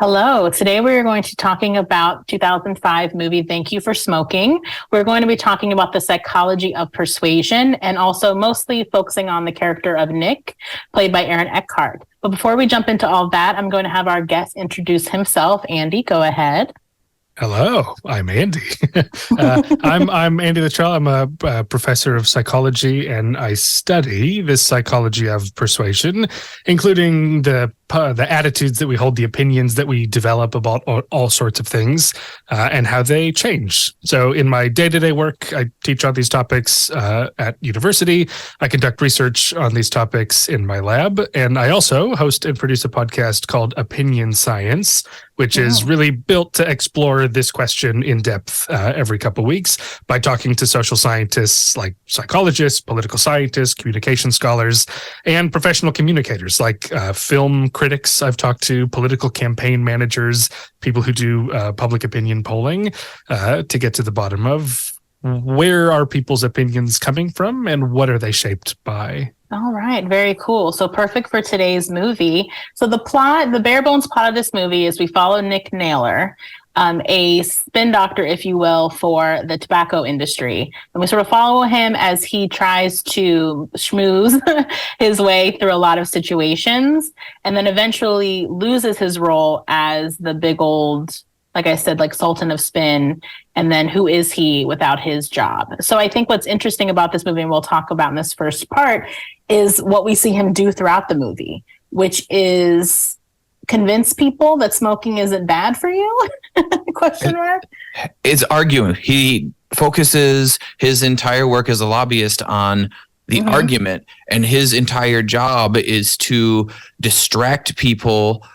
Hello. Today we are going to be talking about 2005 movie Thank You for Smoking. We're going to be talking about the psychology of persuasion and also mostly focusing on the character of Nick, played by Aaron Eckhart. But before we jump into all that, I'm going to have our guest introduce himself. Andy, go ahead. Hello, I'm Andy. I'm Andy Luttrell. I'm a professor of psychology, and I study this psychology of persuasion, including the attitudes that we hold, the opinions that we develop about all sorts of things, and how they change. So in my day-to-day work, I teach on these topics at university. I conduct research on these topics in my lab, and I also host and produce a podcast called Opinion Science, which is really built to explore this question in depth every couple of weeks by talking to social scientists like psychologists, political scientists, communication scholars, and professional communicators like film critics I've talked to, political campaign managers, people who do public opinion polling to get to the bottom of where are people's opinions coming from and what are they shaped by. All right. Very cool. So perfect for today's movie. So the bare bones plot of this movie is we follow Nick Naylor, a spin doctor, if you will, for the tobacco industry. And we sort of follow him as he tries to schmooze his way through a lot of situations and then eventually loses his role as the big old, like I said, like Sultan of Spin. And then who is he without his job? So I think what's interesting about this movie, and we'll talk about in this first part, is what we see him do throughout the movie, which is convince people that smoking isn't bad for you? Question mark. It's arguing. He focuses his entire work as a lobbyist on the argument, and his entire job is to distract people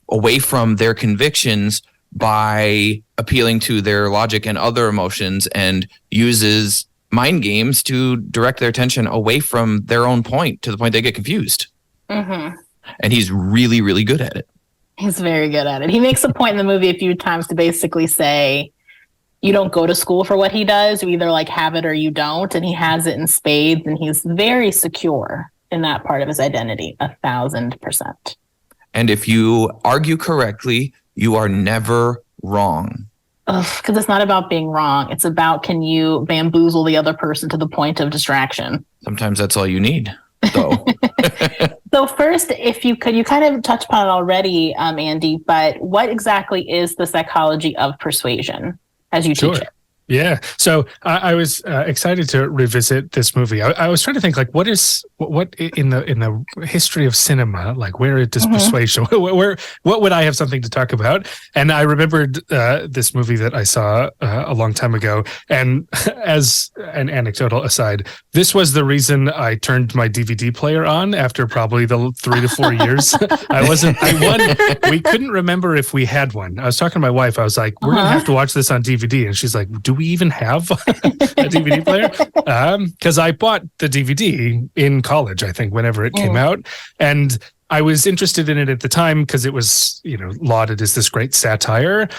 away from their convictions by appealing to their logic and other emotions, and uses mind games to direct their attention away from their own point to the point they get confused. And he's really, really good at it. He's very good at it. He makes a point in the movie a few times to basically say, you don't go to school for what he does. You either like have it or you don't. And he has it in spades, and he's very secure in that part of his identity, 1,000%. And if you argue correctly, you are never wrong. Because it's not about being wrong. It's about, can you bamboozle the other person to the point of distraction? Sometimes that's all you need, though. So first, if you could, you kind of touched upon it already, Andy, but what exactly is the psychology of persuasion as you teach it? Yeah. So I was excited to revisit this movie. I was trying to think, like, what in the history of cinema, like, where does persuasion, what would I have something to talk about? And I remembered this movie that I saw a long time ago. And as an anecdotal aside, this was the reason I turned my DVD player on after probably the 3 to 4 years. We couldn't remember if we had one. I was talking to my wife. I was like, we're going to have to watch this on DVD. And she's like, do we even have a DVD player? Because I bought the DVD in college, I think, whenever it came out. And I was interested in it at the time because it was, lauded as this great satire,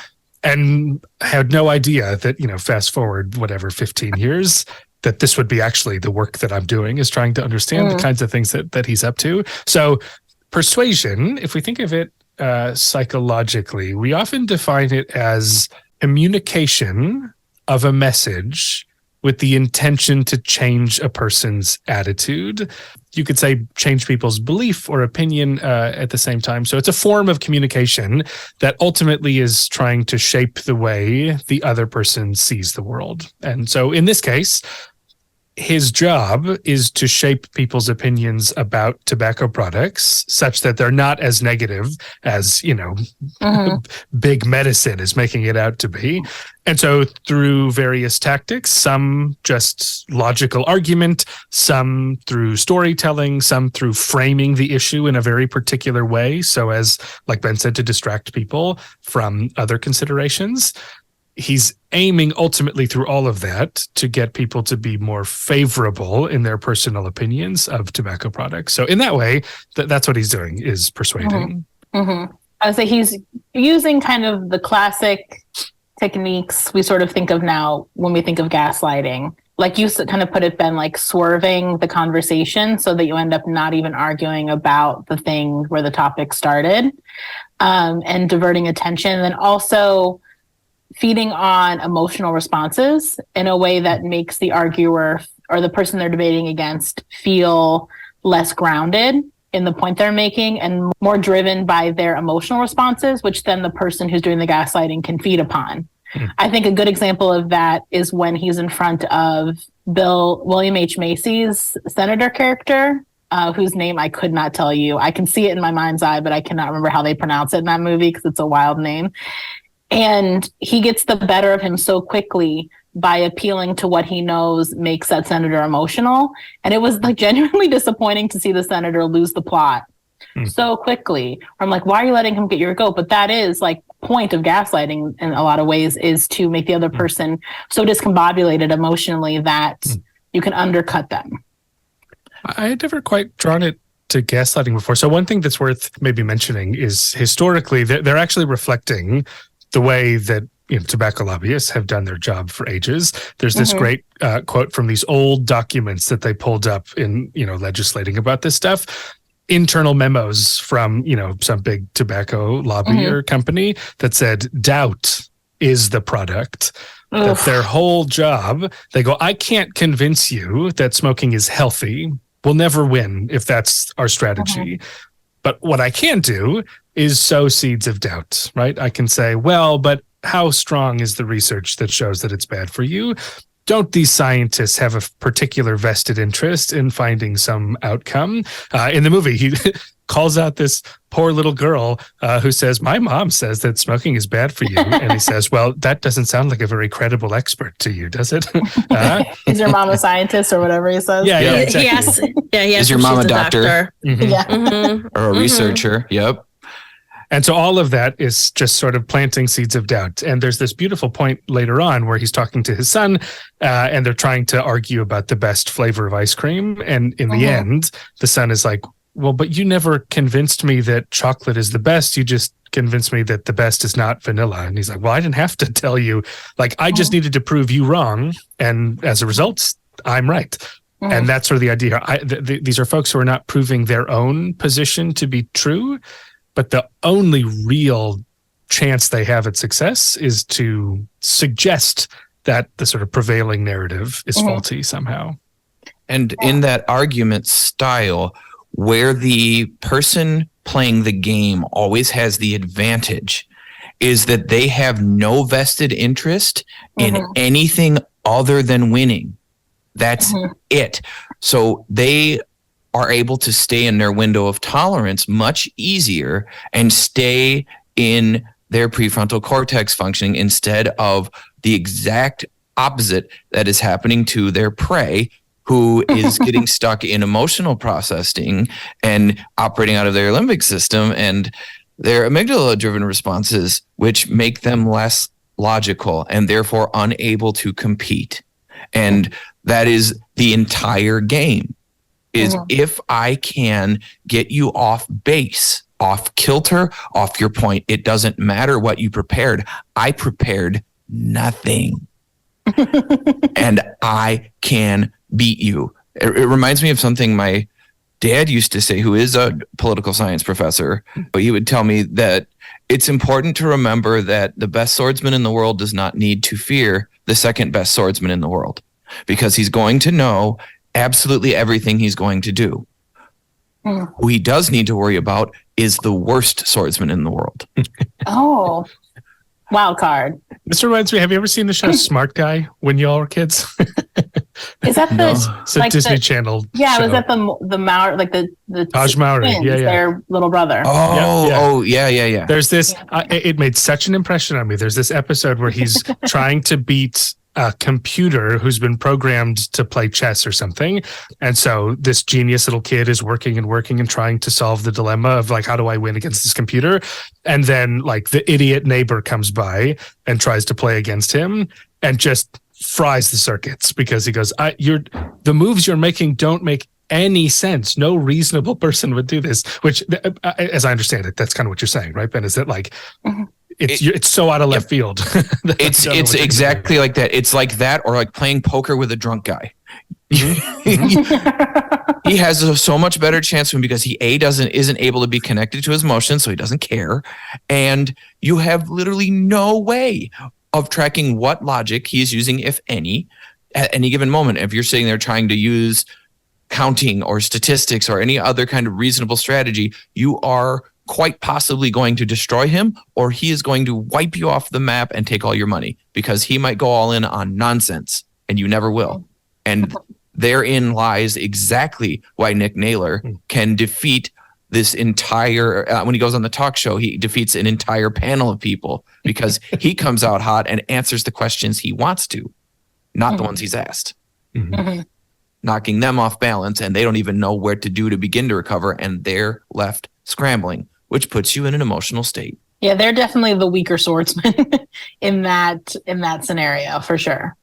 and had no idea that, fast forward, 15 years, that this would be actually the work that I'm doing, is trying to understand the kinds of things that he's up to. So persuasion, if we think of it psychologically, we often define it as communication of a message with the intention to change a person's attitude. You could say change people's belief or opinion at the same time. So it's a form of communication that ultimately is trying to shape the way the other person sees the world. And so in this case, his job is to shape people's opinions about tobacco products such that they're not as negative as, big medicine is making it out to be. And so through various tactics, some just logical argument, some through storytelling, some through framing the issue in a very particular way, so as, like Ben said, to distract people from other considerations. He's aiming ultimately through all of that to get people to be more favorable in their personal opinions of tobacco products. So in that way, that's what he's doing, is persuading. I would say he's using kind of the classic techniques we sort of think of now when we think of gaslighting, like you kind of put it, Ben, like swerving the conversation so that you end up not even arguing about the thing where the topic started, and diverting attention. And then also feeding on emotional responses in a way that makes the arguer or the person they're debating against feel less grounded in the point they're making and more driven by their emotional responses, which then the person who's doing the gaslighting can feed upon. I think a good example of that is when he's in front of William H. Macy's senator character, whose name I could not tell you. I can see it in my mind's eye, but I cannot remember how they pronounce it in that movie because it's a wild name. And he gets the better of him so quickly by appealing to what he knows makes that senator emotional. And it was like genuinely disappointing to see the senator lose the plot so quickly. I'm like, why are you letting him get your goat? But that is like point of gaslighting in a lot of ways, is to make the other person so discombobulated emotionally that you can undercut them. I had never quite drawn it to gaslighting before. So one thing that's worth maybe mentioning is historically they're actually reflecting the way that tobacco lobbyists have done their job for ages. There's this great quote from these old documents that they pulled up in legislating about this stuff. Internal memos from some big tobacco lobby or company that said doubt is the product. That their whole job, they go, I can't convince you that smoking is healthy. We'll never win if that's our strategy. But what I can do is sow seeds of doubt, right? I can say, well, but how strong is the research that shows that it's bad for you? Don't these scientists have a particular vested interest in finding some outcome? In the movie, he calls out this poor little girl who says, my mom says that smoking is bad for you. And he says, well, that doesn't sound like a very credible expert to you, does it? Is your mom a scientist or whatever he says? Yeah, exactly. He asks Is your mom a doctor? Yeah. Or a researcher? Yep. And so all of that is just sort of planting seeds of doubt. And there's this beautiful point later on where he's talking to his son and they're trying to argue about the best flavor of ice cream. And in the end, the son is like, well, but you never convinced me that chocolate is the best. You just convinced me that the best is not vanilla. And he's like, well, I didn't have to tell you. Like, I just needed to prove you wrong. And as a result, I'm right. And that's sort of the idea. These are folks who are not proving their own position to be true. But the only real chance they have at success is to suggest that the sort of prevailing narrative is faulty somehow. And in that argument style, where the person playing the game always has the advantage, is that they have no vested interest in anything other than winning. That's it. So they are able to stay in their window of tolerance much easier and stay in their prefrontal cortex functioning instead of the exact opposite that is happening to their prey, who is getting stuck in emotional processing and operating out of their limbic system and their amygdala-driven responses, which make them less logical and therefore unable to compete. And that is the entire game. Is if I can get you off base, off kilter, off your point, it doesn't matter what you prepared. I prepared nothing. And I can beat you. It reminds me of something my dad used to say, who is a political science professor, but he would tell me that it's important to remember that the best swordsman in the world does not need to fear the second best swordsman in the world, because he's going to know absolutely everything he's going to do. Who he does need to worry about is the worst swordsman in the world. Wild card. This reminds me, have you ever seen the show Smart Guy when y'all were kids? Is that it's a Disney Channel Yeah, show. was that the Maori, like the Taj Maori, twins, yeah. their little brother. Yeah. There's this, it made such an impression on me. There's this episode where he's trying to beat a computer who's been programmed to play chess or something. And so this genius little kid is working and trying to solve the dilemma of like, how do I win against this computer? And then like the idiot neighbor comes by and tries to play against him and just fries the circuits because he goes, the moves you're making don't make any sense. No reasonable person would do this, which as I understand it, that's kind of what you're saying, right, Ben? Is that like, it's so out of left field. It's exactly like that. It's like that, or like playing poker with a drunk guy. He has so much better chance to win because he isn't able to be connected to his emotions, so he doesn't care, and you have literally no way of tracking what logic he's using, if any, at any given moment. If you're sitting there trying to use counting or statistics or any other kind of reasonable strategy, you are quite possibly going to destroy him, or he is going to wipe you off the map and take all your money, because he might go all in on nonsense and you never will. And therein lies exactly why Nick Naylor can defeat this entire, when he goes on the talk show, he defeats an entire panel of people because he comes out hot and answers the questions he wants to, not the ones he's asked. Knocking them off balance, and they don't even know where to do to begin to recover, and they're left scrambling, which puts you in an emotional state. Yeah, they're definitely the weaker swordsman in that scenario, for sure.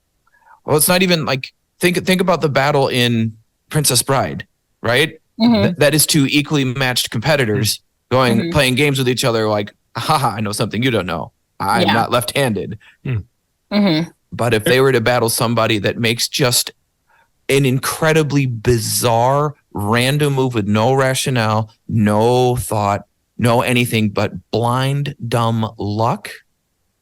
Well, it's not even like, think about the battle in Princess Bride, right? That is two equally matched competitors playing games with each other, like, haha, I know something you don't know. I'm not left-handed. But if they were to battle somebody that makes just an incredibly bizarre, random move with no rationale, no thought, no anything but blind, dumb luck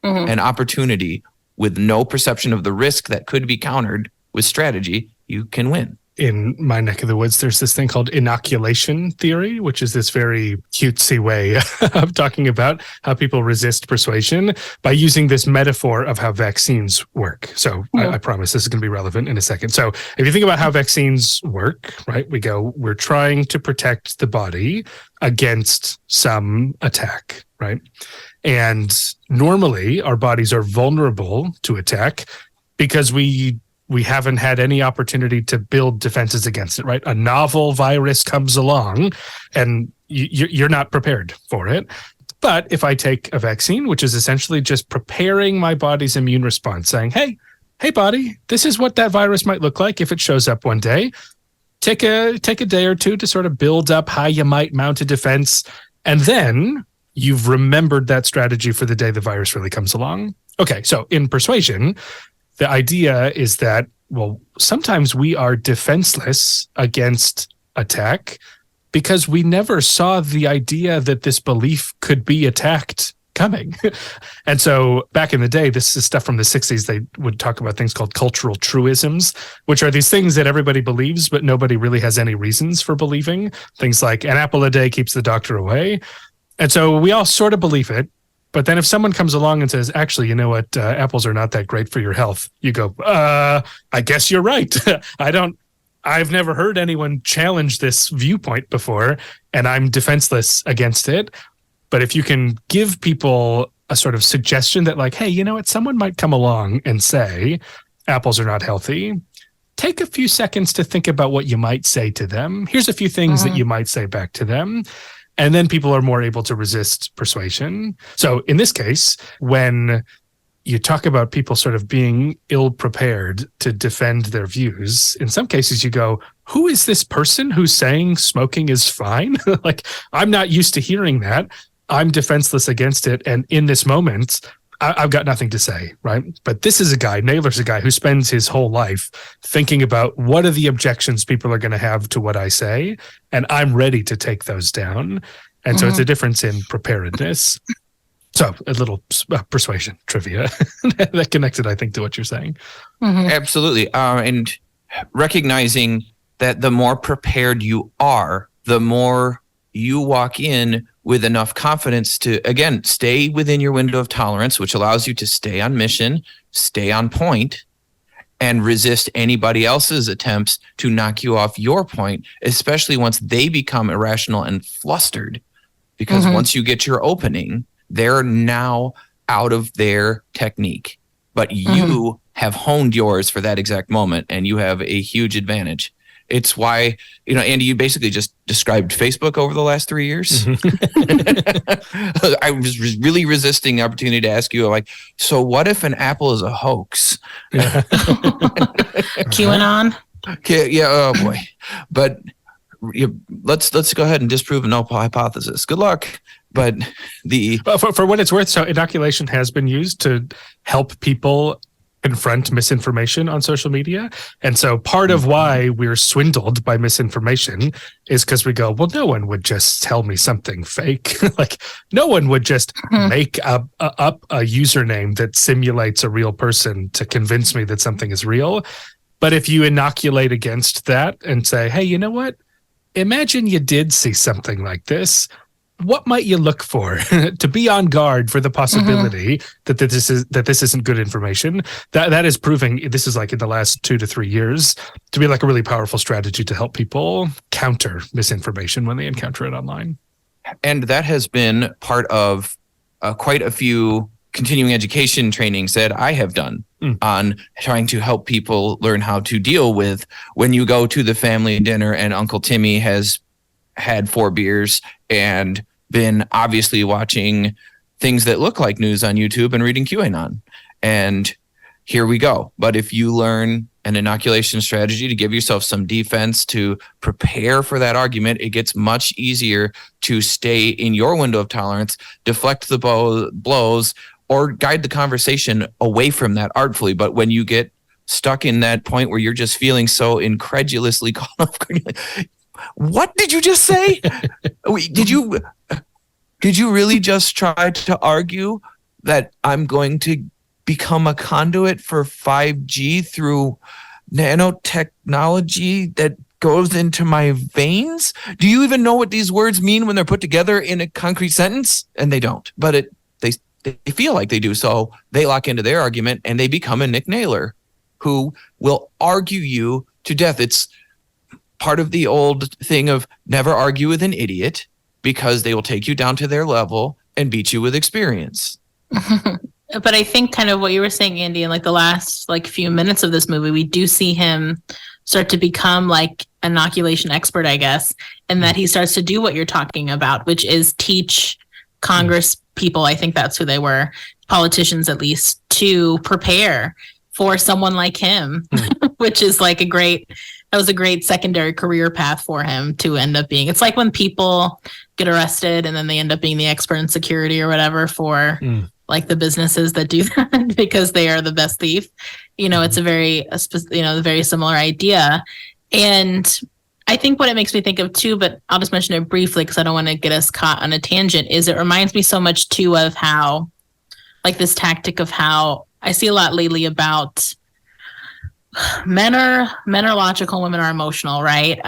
and opportunity with no perception of the risk that could be countered with strategy, you can win. In my neck of the woods, there's this thing called inoculation theory, which is this very cutesy way of talking about how people resist persuasion by using this metaphor of how vaccines work. So I promise this is going to be relevant in a second. So if you think about how vaccines work, right, we're trying to protect the body against some attack, right? And normally our bodies are vulnerable to attack because we haven't had any opportunity to build defenses against it, right? A novel virus comes along and you're not prepared for it. But if I take a vaccine, which is essentially just preparing my body's immune response, saying, hey body, this is what that virus might look like if it shows up one day. Take a day or two to sort of build up how you might mount a defense. And then you've remembered that strategy for the day the virus really comes along. Okay, so in persuasion, the idea is that, well, sometimes we are defenseless against attack because we never saw the idea that this belief could be attacked coming. And so back in the day, this is stuff from the 60s, they would talk about things called cultural truisms, which are these things that everybody believes, but nobody really has any reasons for believing. Things like an apple a day keeps the doctor away. And so we all sort of believe it. But then if someone comes along and says, actually, you know what, apples are not that great for your health, you go, I guess you're right. I've never heard anyone challenge this viewpoint before, and I'm defenseless against it. But if you can give people a sort of suggestion that, like, hey, you know what, someone might come along and say apples are not healthy, take a few seconds to think about what you might say to them. Here's a few things that you might say back to them. And then people are more able to resist persuasion. So in this case, when you talk about people sort of being ill-prepared to defend their views, in some cases you go, who is this person who's saying smoking is fine? Like, I'm not used to hearing that. I'm defenseless against it. And in this moment, I've got nothing to say, right? But this is a guy, Naylor's a guy who spends his whole life thinking about what are the objections people are going to have to what I say, and I'm ready to take those down. And so it's a difference in preparedness. So a little persuasion trivia that connected, I think, to what you're saying. Absolutely. And recognizing that the more prepared you are, the more you walk in with enough confidence to, again, stay within your window of tolerance, which allows you to stay on mission, stay on point, and resist anybody else's attempts to knock you off your point, especially once they become irrational and flustered. Because once you get your opening, they're now out of their technique. But you have honed yours for that exact moment, and you have a huge advantage. It's why, Andy, you basically just described Facebook over the last 3 years. I was really resisting the opportunity to ask you, like, so what if an apple is a hoax? QAnon? Yeah, oh boy. But let's go ahead and disprove a null hypothesis. Good luck. But for what it's worth, so inoculation has been used to help people confront misinformation on social media. And so part of why we're swindled by misinformation is because we go, well, no one would just tell me something fake. Like no one would just make up a username that simulates a real person to convince me that something is real. But if you inoculate against that and say, hey, you know what? Imagine you did see something like this. What might you look for to be on guard for the possibility that this isn't good information? That is proving, this is like in the last 2 to 3 years, to be like a really powerful strategy to help people counter misinformation when they encounter it online. And that has been part of quite a few continuing education trainings that I have done on trying to help people learn how to deal with when you go to the family dinner and Uncle Timmy has had 4 beers and been obviously watching things that look like news on YouTube and reading QAnon. And here we go. But if you learn an inoculation strategy to give yourself some defense to prepare for that argument, it gets much easier to stay in your window of tolerance, deflect the blows, or guide the conversation away from that artfully. But when you get stuck in that point where you're just feeling so incredulously caught off guard, what did you just say? Did you really just try to argue that I'm going to become a conduit for 5G through nanotechnology that goes into my veins? Do you even know what these words mean when they're put together in a concrete sentence? And they don't, but they feel like they do. So they lock into their argument and they become a Nick Naylor who will argue you to death. It's part of the old thing of never argue with an idiot because they will take you down to their level and beat you with experience. But I think kind of what you were saying, Andy, in like the last like few minutes of this movie, we do see him start to become like inoculation expert, I guess, and that he starts to do what you're talking about, which is teach Congress people, I think that's who they were, politicians at least, to prepare for someone like him, which is like that was a great secondary career path for him to end up being. It's like when people get arrested and then they end up being the expert in security or whatever for like the businesses that do that because they are the best thief. You know, it's a very similar idea. And I think what it makes me think of too, but I'll just mention it briefly because I don't want to get us caught on a tangent, is it reminds me so much too of how, like this tactic of how I see a lot lately about men are logical, women are emotional, right?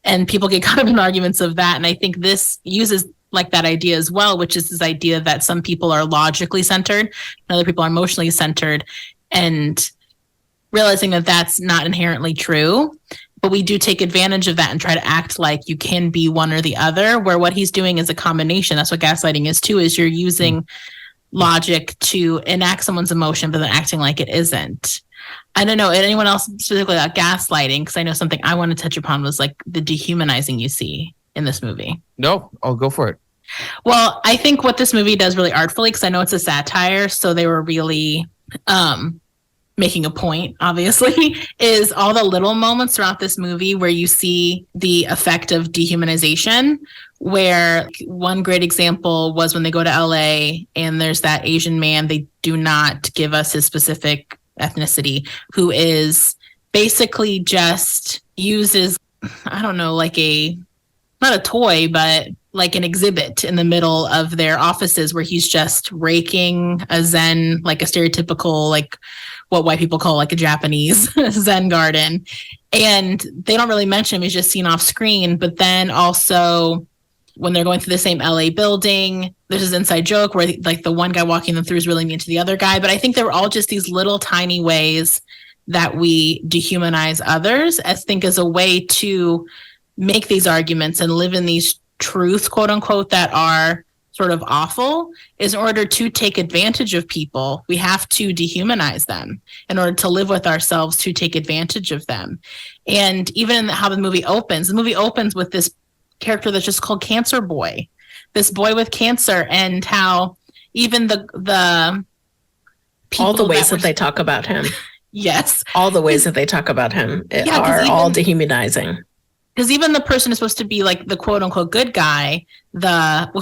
And people get caught up in arguments of that. And I think this uses like that idea as well, which is this idea that some people are logically centered and other people are emotionally centered, and realizing that that's not inherently true. But we do take advantage of that and try to act like you can be one or the other, where what he's doing is a combination. That's what gaslighting is too, is you're using logic to enact someone's emotion, but then acting like it isn't. I don't know, anyone else specifically about gaslighting? Because I know something I want to touch upon was like the dehumanizing you see in this movie. No, I'll go for it. Well, I think what this movie does really artfully, because I know it's a satire, so they were really making a point, obviously, is all the little moments throughout this movie where you see the effect of dehumanization, where one great example was when they go to LA and there's that Asian man, they do not give us his specific ethnicity, who is basically just uses, I don't know, like not a toy, but like an exhibit in the middle of their offices where he's just raking a Zen, like a stereotypical, like what white people call like a Japanese Zen garden. And they don't really mention him. He's just seen off screen. But then also when they're going through the same LA building, there's this inside joke where like the one guy walking them through is really mean to the other guy. But I think they were all just these little tiny ways that we dehumanize others, as a way to make these arguments and live in these truths, quote unquote, that are sort of awful. Is in order to take advantage of people, we have to dehumanize them in order to live with ourselves, to take advantage of them. And even in how the movie opens with this character that's just called Cancer Boy, this boy with cancer, and how even the people, all the ways that they talk about him. Yes. All the ways that they talk about him are all dehumanizing. because even the person is supposed to be like the quote unquote good guy,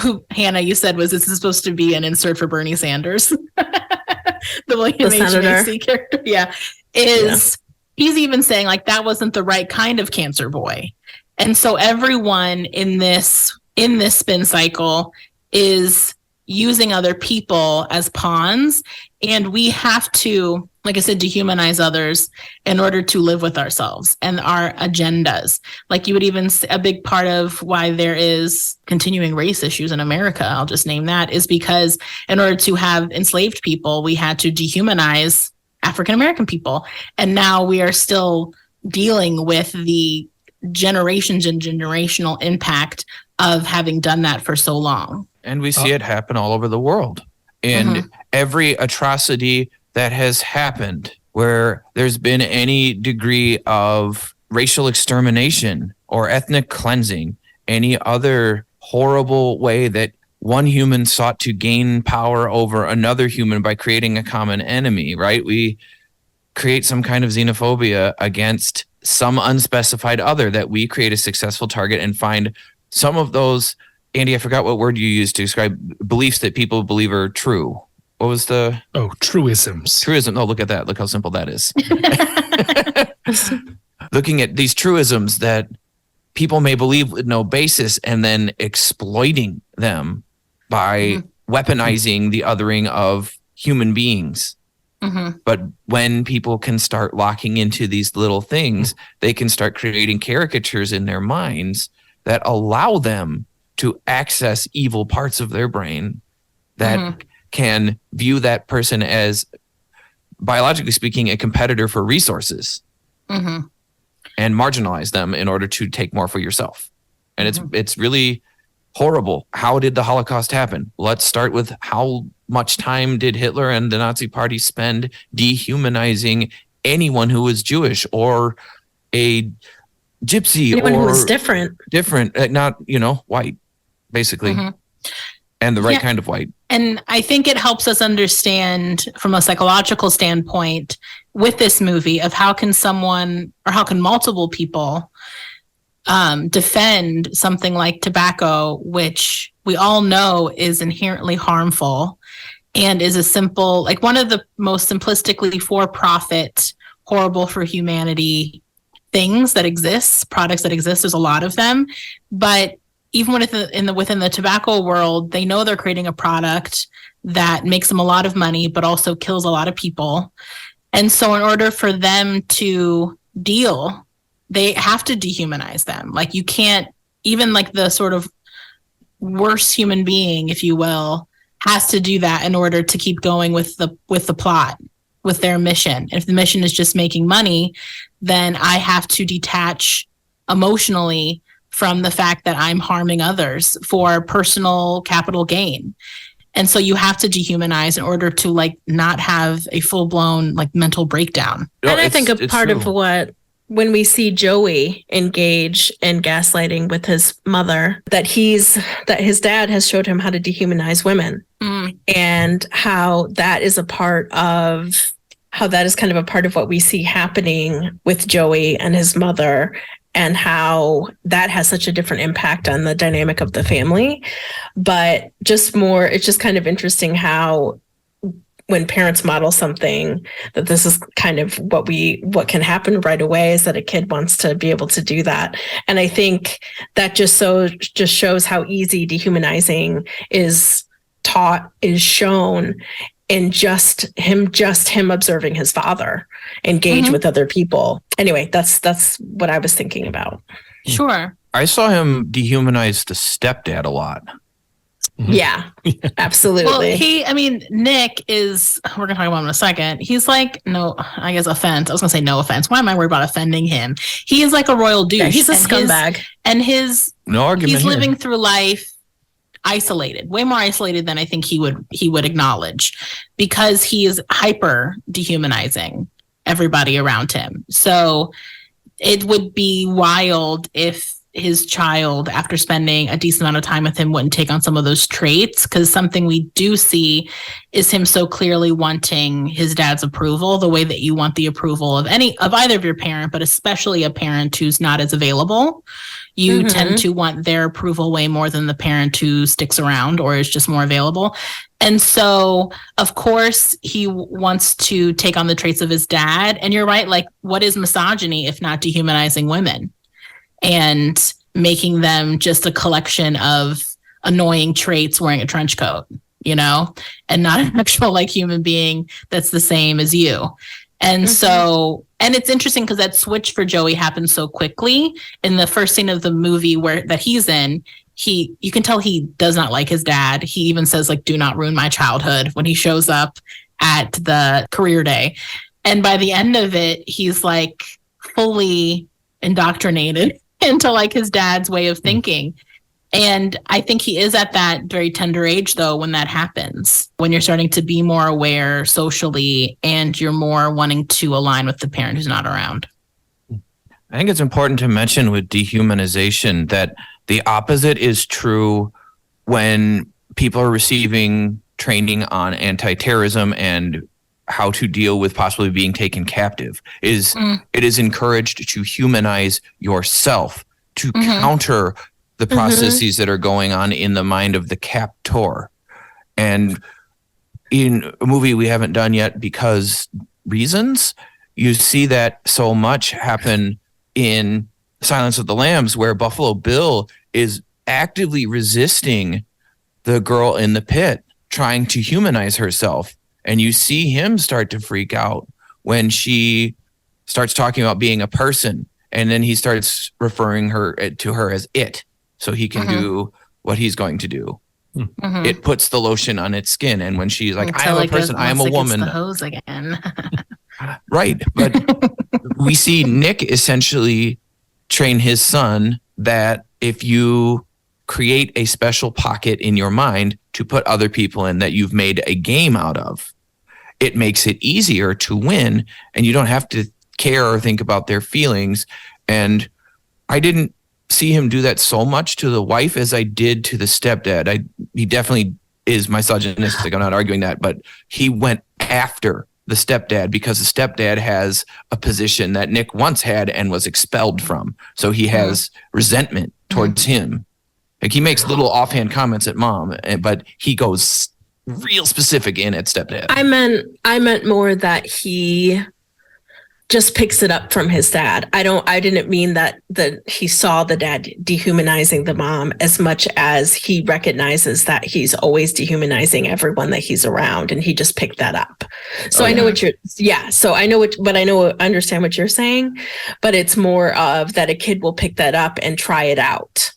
who Hannah, you said this is supposed to be an insert for Bernie Sanders, the William H. Macy character. Yeah. He's even saying like that wasn't the right kind of cancer boy. And so everyone in this spin cycle is using other people as pawns. And we have to, like I said, dehumanize others in order to live with ourselves and our agendas. Like you would even a big part of why there is continuing race issues in America, I'll just name that, is because in order to have enslaved people, we had to dehumanize African American people. And now we are still dealing with the generations and generational impact of having done that for so long. And we see it happen all over the world. And every atrocity that has happened where there's been any degree of racial extermination or ethnic cleansing, any other horrible way that one human sought to gain power over another human by creating a common enemy, right? We create some kind of xenophobia against some unspecified other that we create a successful target and find some of those. Andy, I forgot what word you used to describe beliefs that people believe are true. What was the... Oh, truisms. Truism. Oh, look at that. Look how simple that is. Looking at these truisms that people may believe with no basis and then exploiting them by weaponizing the othering of human beings. But when people can start locking into these little things, they can start creating caricatures in their minds that allow them to access evil parts of their brain that can view that person as, biologically speaking, a competitor for resources and marginalize them in order to take more for yourself. And it's really horrible. How did the Holocaust happen? Let's start with how much time did Hitler and the Nazi Party spend dehumanizing anyone who was Jewish or a gypsy anyone or who was different, not, white, basically, and the right kind of white. And I think it helps us understand from a psychological standpoint with this movie of how can multiple people defend something like tobacco, which we all know is inherently harmful and is a simple, like one of the most simplistically for-profit, horrible for humanity things that exists, products that exist. There's a lot of them, but even within the tobacco world, they know they're creating a product that makes them a lot of money, but also kills a lot of people. And so in order for them to deal, they have to dehumanize them. Like you can't, even like the sort of worst human being, if you will, has to do that in order to keep going with the plot, with their mission. If the mission is just making money, then I have to detach emotionally from the fact that I'm harming others for personal capital gain. And so you have to dehumanize in order to like not have a full-blown like mental breakdown. And I think a part of when we see Joey engage in gaslighting with his mother, that his dad has showed him how to dehumanize women, and how that is kind of a part of what we see happening with Joey and his mother, and how that has such a different impact on the dynamic of the family. But it's just kind of interesting how when parents model something, that this is kind of what can happen right away, is that a kid wants to be able to do that. And I think that just shows how easy dehumanizing is shown in just him observing his father engage with other people. Anyway, that's what I was thinking about. Sure. I saw him dehumanize the stepdad a lot. Yeah, absolutely. Well, Nick is, we're going to talk about him in a second. He's like, offense. I was going to say no offense. Why am I worried about offending him? He is like a royal douche. Yeah, he's a scumbag. No argument he's here. living through life isolated, way more isolated than I think he would acknowledge, because he is hyper dehumanizing everybody around him. So it would be wild if his child, after spending a decent amount of time with him, wouldn't take on some of those traits, because something we do see is him so clearly wanting his dad's approval, the way that you want the approval of either of your parent, but especially a parent who's not as available. You tend to want their approval way more than the parent who sticks around or is just more available. And so, of course, he wants to take on the traits of his dad. And you're right, like, what is misogyny if not dehumanizing women and making them just a collection of annoying traits wearing a trench coat, and not an actual like human being that's the same as you. And so, and it's interesting because that switch for Joey happens so quickly in the first scene of the movie that he's in. You can tell he does not like his dad. He even says, like, do not ruin my childhood when he shows up at the career day. And by the end of it, he's like fully indoctrinated into like his dad's way of thinking. And I think he is at that very tender age, though, when that happens, when you're starting to be more aware socially and you're more wanting to align with the parent who's not around. I think it's important to mention with dehumanization that the opposite is true when people are receiving training on anti-terrorism and how to deal with possibly being taken captive. It is encouraged to humanize yourself, to counter the processes that are going on in the mind of the captor. And in a movie we haven't done yet because reasons, you see that so much happen in Silence of the Lambs, where Buffalo Bill is actively resisting the girl in the pit, trying to humanize herself. And you see him start to freak out when she starts talking about being a person. And then he starts referring to her as it, so he can do what he's going to do. It puts the lotion on its skin. And when she's like, I am a person, I am a woman. The hose again. Right. But we see Nick essentially train his son that if you create a special pocket in your mind to put other people in that you've made a game out of, it makes it easier to win, and you don't have to care or think about their feelings. And I didn't see him do that so much to the wife as I did to the stepdad. He definitely is misogynistic. I'm not arguing that, but he went after the stepdad because the stepdad has a position that Nick once had and was expelled from. So he has resentment towards him. Like, he makes little offhand comments at mom, but he goes real specific in at stepdad. I meant more that he just picks it up from his dad. I didn't mean that he saw the dad dehumanizing the mom as much as he recognizes that he's always dehumanizing everyone that he's around, and he just picked that up. So I know what you're, so I know understand what you're saying, but it's more of that a kid will pick that up and try it out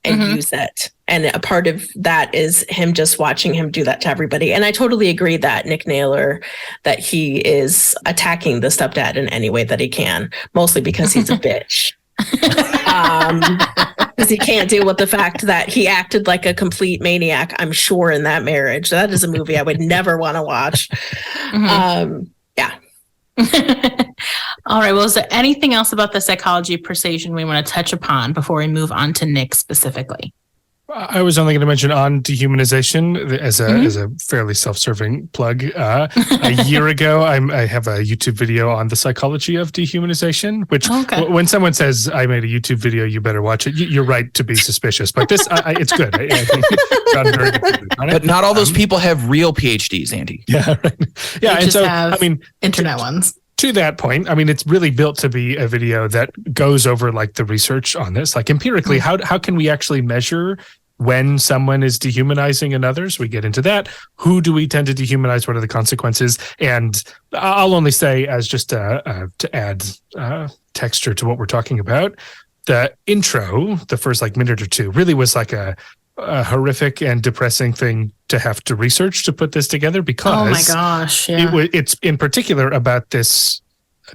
and use it. And a part of that is him just watching him do that to everybody. And I totally agree that Nick Naylor, that he is attacking the stepdad in any way that he can, mostly because he's a bitch. Because he can't deal with the fact that he acted like a complete maniac, I'm sure, in that marriage. That is a movie I would never want to watch. All right. Well, is there anything else about the psychology of persuasion we want to touch upon before we move on to Nick specifically? I was only going to mention on dehumanization as a fairly self-serving plug. A year ago, I have a YouTube video on the psychology of dehumanization, which when someone says I made a YouTube video, you better watch it. You're right to be suspicious, but this, it's good. I think I've gotten very good on it. But not all those people have real PhDs, Andy. Yeah. Right. Yeah. They and so, have internet ones. To that point, I mean, it's really built to be a video that goes over like the research on this, like empirically, how can we actually measure when someone is dehumanizing others? We get into that. Who do we tend to dehumanize? What are the consequences? And I'll only say, as just to add texture to what we're talking about, the intro, the first like minute or two, really was like a horrific and depressing thing to have to research to put this together, because oh my gosh, it's in particular about this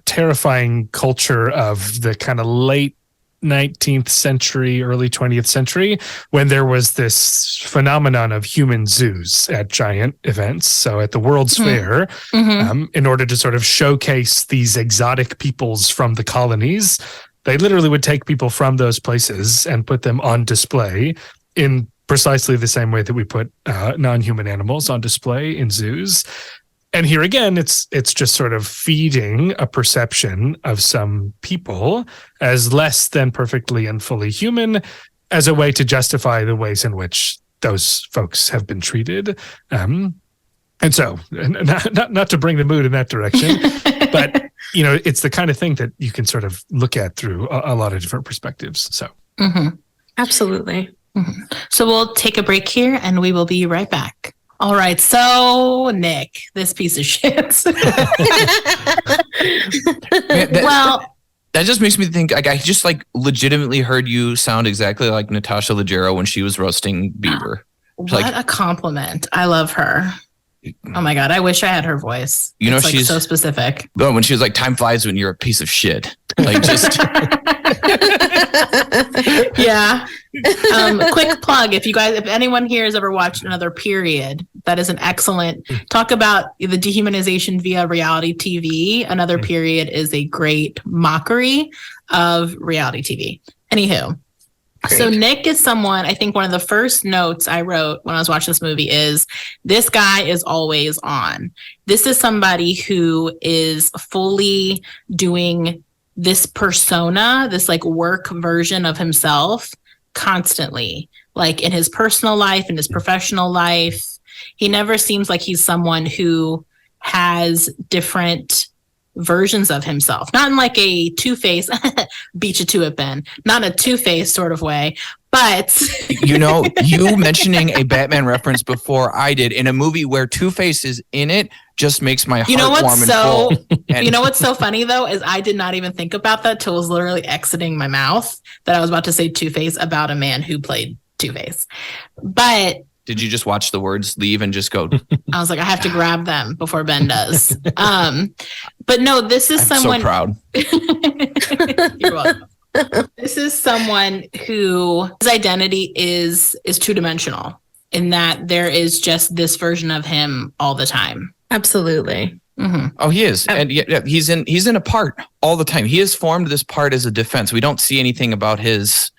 terrifying culture of the kind of late 19th century, early 20th century, when there was this phenomenon of human zoos at giant events. So at the World's Fair, in order to sort of showcase these exotic peoples from the colonies, they literally would take people from those places and put them on display in precisely the same way that we put non-human animals on display in zoos. And here again, it's just sort of feeding a perception of some people as less than perfectly and fully human as a way to justify the ways in which those folks have been treated. And so, not to bring the mood in that direction, but, it's the kind of thing that you can sort of look at through a lot of different perspectives. So, Absolutely. So we'll take a break here and we will be right back. All right. So Nick, this piece of shit. That just makes me think, like, I just legitimately heard you sound exactly like Natasha Leggero when she was roasting Bieber. What a compliment. I love her. Oh my God. I wish I had her voice. She's so specific. But when she was like, time flies when you're a piece of shit. Like, just. Yeah. Quick plug. If anyone here has ever watched Another Period, that is an excellent talk about the dehumanization via reality TV. Another Period is a great mockery of reality TV. Anywho. Great. So Nick is someone, I think one of the first notes I wrote when I was watching this movie is, this guy is always on. This is somebody who is fully doing this persona, this work version of himself constantly, in his personal life, in his professional life. He never seems like he's someone who has different versions of himself, not in a Two-Face, beat you to it, Ben, not in a Two-Face sort of way, but you mentioning a Batman reference before I did in a movie where Two-Face is in it just makes my heart warm and full. You know what's so funny though is I did not even think about that till it was literally exiting my mouth that I was about to say Two-Face about a man who played Two-Face. But did you just watch the words leave and just go? I was like, I have to grab them before Ben does. But no, this is someone. So proud. You're welcome. This is someone whose identity is two-dimensional in that there is just this version of him all the time. Absolutely. Mm-hmm. Oh, he is, and he's in a part all the time. He has formed this part as a defense. We don't see anything about his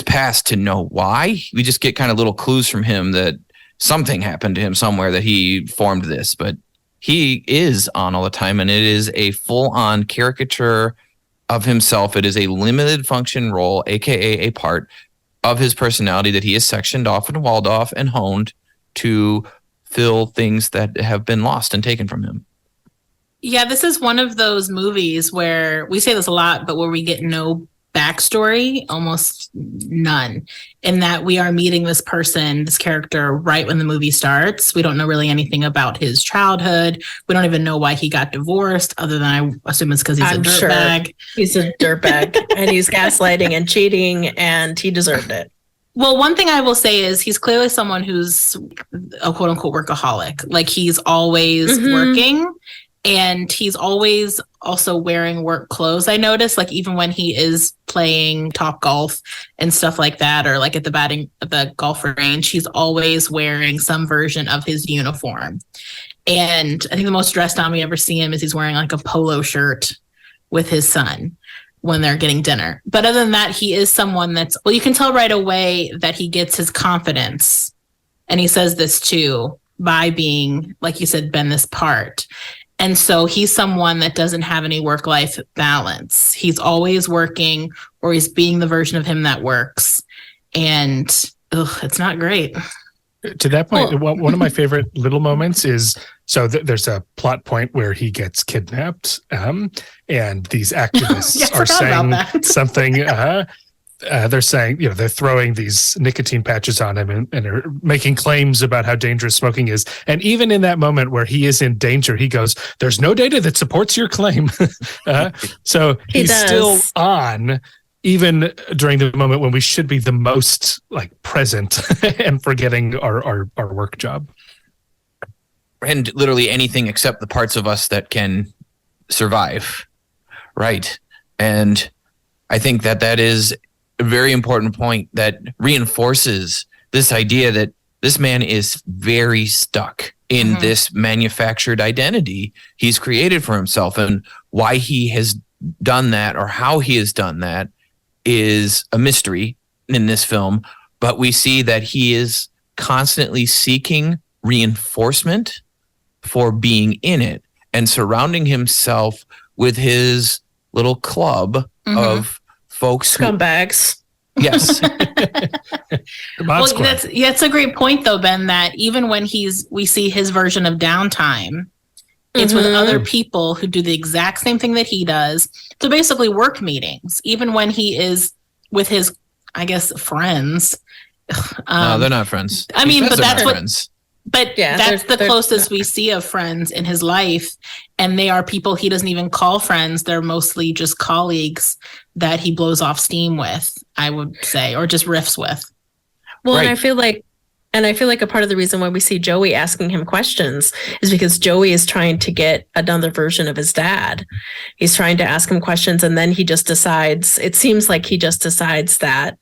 past to know why. We just get kind of little clues from him that something happened to him somewhere that he formed this, but he is on all the time, and it is a full-on caricature of himself. It is a limited function role, aka a part of his personality that he has sectioned off and walled off and honed to fill things that have been lost and taken from him. Yeah, this is one of those movies where we say this a lot, but where we get no backstory, almost none, in that we are meeting this person, this character, right when the movie starts. We don't know really anything about his childhood. We don't even know why he got divorced, other than I assume it's because he's a dirtbag. Sure. He's a dirtbag, and he's gaslighting and cheating, and he deserved it. Well, one thing I will say is he's clearly someone who's a quote unquote workaholic. He's always working. And he's always also wearing work clothes. I noticed, even when he is playing Top Golf and stuff like that, or at the golf range, he's always wearing some version of his uniform. And I think the most dressed on we ever see him is he's wearing a polo shirt with his son when they're getting dinner. But other than that, he is someone you can tell right away that he gets his confidence. And he says this too, by being, like you said, Ben, this part. And so he's someone that doesn't have any work-life balance. He's always working, or he's being the version of him that works. And it's not great. To that point, one of my favorite little moments is, there's a plot point where he gets kidnapped, and these activists are saying something. They're saying, they're throwing these nicotine patches on him and are making claims about how dangerous smoking is. And even in that moment where he is in danger, he goes, "There's no data that supports your claim." So he's still on, even during the moment when we should be the most present and forgetting our work job. And literally anything except the parts of us that can survive. Right. And I think that is a very important point that reinforces this idea that this man is very stuck in this manufactured identity he's created for himself, and why he has done that or how he has done that is a mystery in this film. But we see that he is constantly seeking reinforcement for being in it and surrounding himself with his little club of folks Scumbags. Yes. Well, that's a great point though, Ben, that even when we see his version of downtime, it's with other people who do the exact same thing that he does. So basically work meetings, even when he is with his, I guess, friends. No, they're not friends. I mean, but that's what friends. But yeah, that's the closest we see of friends in his life. And they are people he doesn't even call friends. They're mostly just colleagues that he blows off steam with, I would say, or just riffs with. Well, right. And I feel like a part of the reason why we see Joey asking him questions is because Joey is trying to get another version of his dad. He's trying to ask him questions, and then he just decides, it seems like he just decides that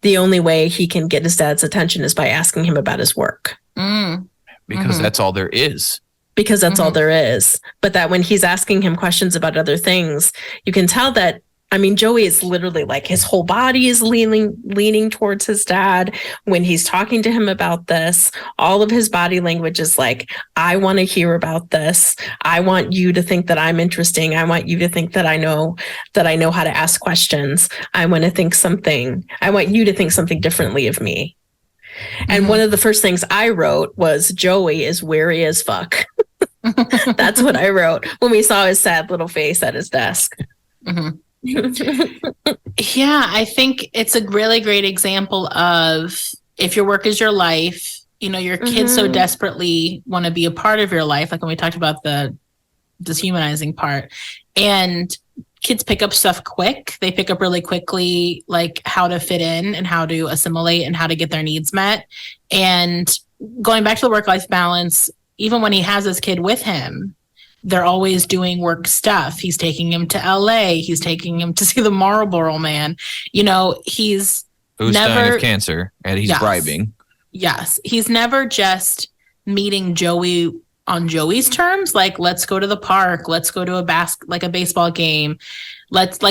the only way he can get his dad's attention is by asking him about his work. Because that's all there is. Because that's all there is. But that when he's asking him questions about other things, you can tell that, I mean, Joey is literally like his whole body is leaning towards his dad. When he's talking to him about this, all of his body language is like, I want to hear about this. I want you to think that I'm interesting. I want you to think that I know how to ask questions. I want you to think something differently of me. And one of the first things I wrote was Joey is weary as fuck. That's what I wrote when we saw his sad little face at his desk. Yeah, I think it's a really great example of if your work is your life, your kids so desperately want to be a part of your life, like when we talked about the dishumanizing part, and kids pick up stuff quick. They pick up really quickly, like how to fit in and how to assimilate and how to get their needs met. And going back to the work-life balance, even when he has his kid with him, they're always doing work stuff. He's taking him to LA. He's taking him to see the Marlboro Man. Who's dying of cancer and he's bribing. Yes. He's never just meeting Joey on Joey's terms. Like, let's go to the park. Let's go to a baseball game.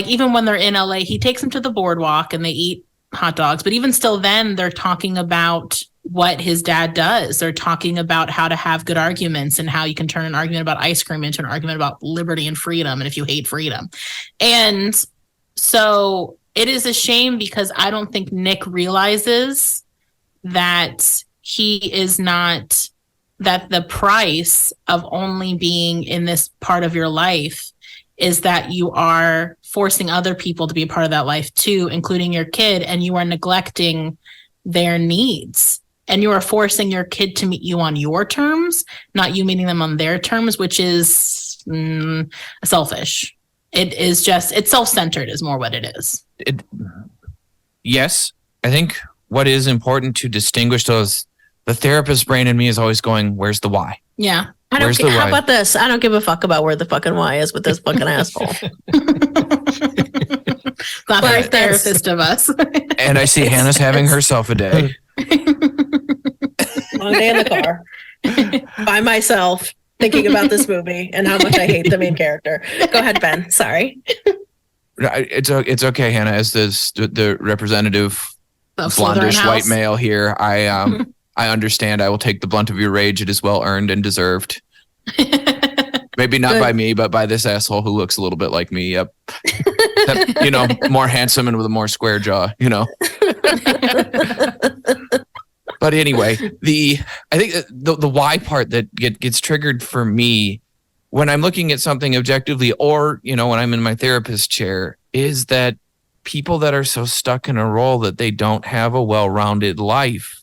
Even when they're in LA, he takes him to the boardwalk and they eat hot dogs. But even still then, they're talking about what his dad does. They're talking about how to have good arguments and how you can turn an argument about ice cream into an argument about liberty and freedom, and if you hate freedom. And so it is a shame because I don't think Nick realizes that that the price of only being in this part of your life is that you are forcing other people to be a part of that life too, including your kid, and you are neglecting their needs. And you are forcing your kid to meet you on your terms, not you meeting them on their terms, which is selfish. It's self-centered is more what it is. Yes. I think what is important to distinguish those, the therapist brain in me is always going, where's the why? Yeah. How about this? I don't give a fuck about where the fucking why is with this fucking asshole. Not very therapist of us. And I see Hannah's having herself a day. Long day in the car by myself thinking about this movie and how much I hate the main character. Go ahead, Ben. Sorry. It's okay, Hannah. As the representative blondish white male here, I understand. I will take the blunt of your rage. It is well earned and deserved. Maybe not by me, but by this asshole who looks a little bit like me. Yep. More handsome and with a more square jaw, But anyway, I think the why part that gets triggered for me when I'm looking at something objectively, or, when I'm in my therapist chair, is that people that are so stuck in a role that they don't have a well-rounded life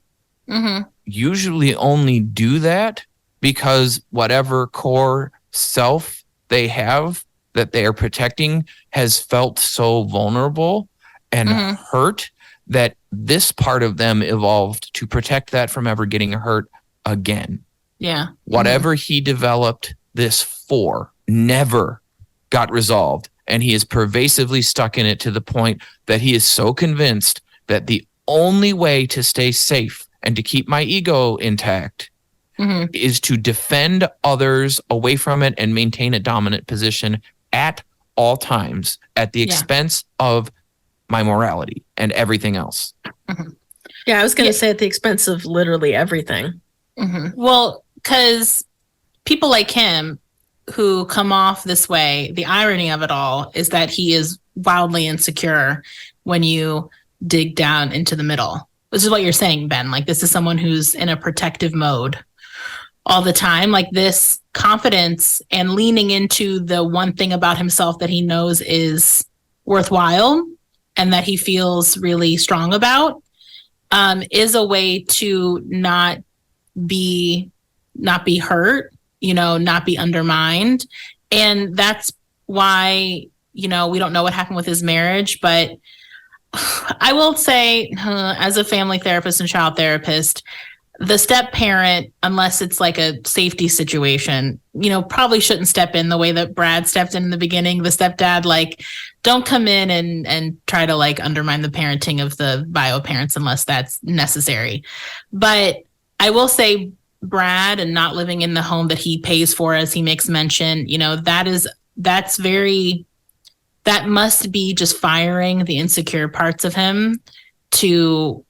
usually only do that because whatever core self they have that they are protecting has felt so vulnerable and hurt that this part of them evolved to protect that from ever getting hurt again. Yeah. Whatever he developed this for never got resolved. And he is pervasively stuck in it to the point that he is so convinced that the only way to stay safe and to keep my ego intact is to defend others away from it and maintain a dominant position at all times at the expense of my morality and everything else. Yeah, I was going to say at the expense of literally everything. Well, because people like him who come off this way, the irony of it all is that he is wildly insecure when you dig down into the middle. This is what you're saying, Ben. Like, this is someone who's in a protective mode all the time. Like, this confidence and leaning into the one thing about himself that he knows is worthwhile and that he feels really strong about is a way to not be hurt, not be undermined. And that's why, we don't know what happened with his marriage, but I will say, as a family therapist and child therapist, the step parent, unless it's like a safety situation, probably shouldn't step in the way that Brad stepped in the beginning. The stepdad, like, don't come in and try to like undermine the parenting of the bio parents unless that's necessary. But I will say Brad and not living in the home that he pays for, as he makes mention, that must be just firing the insecure parts of him to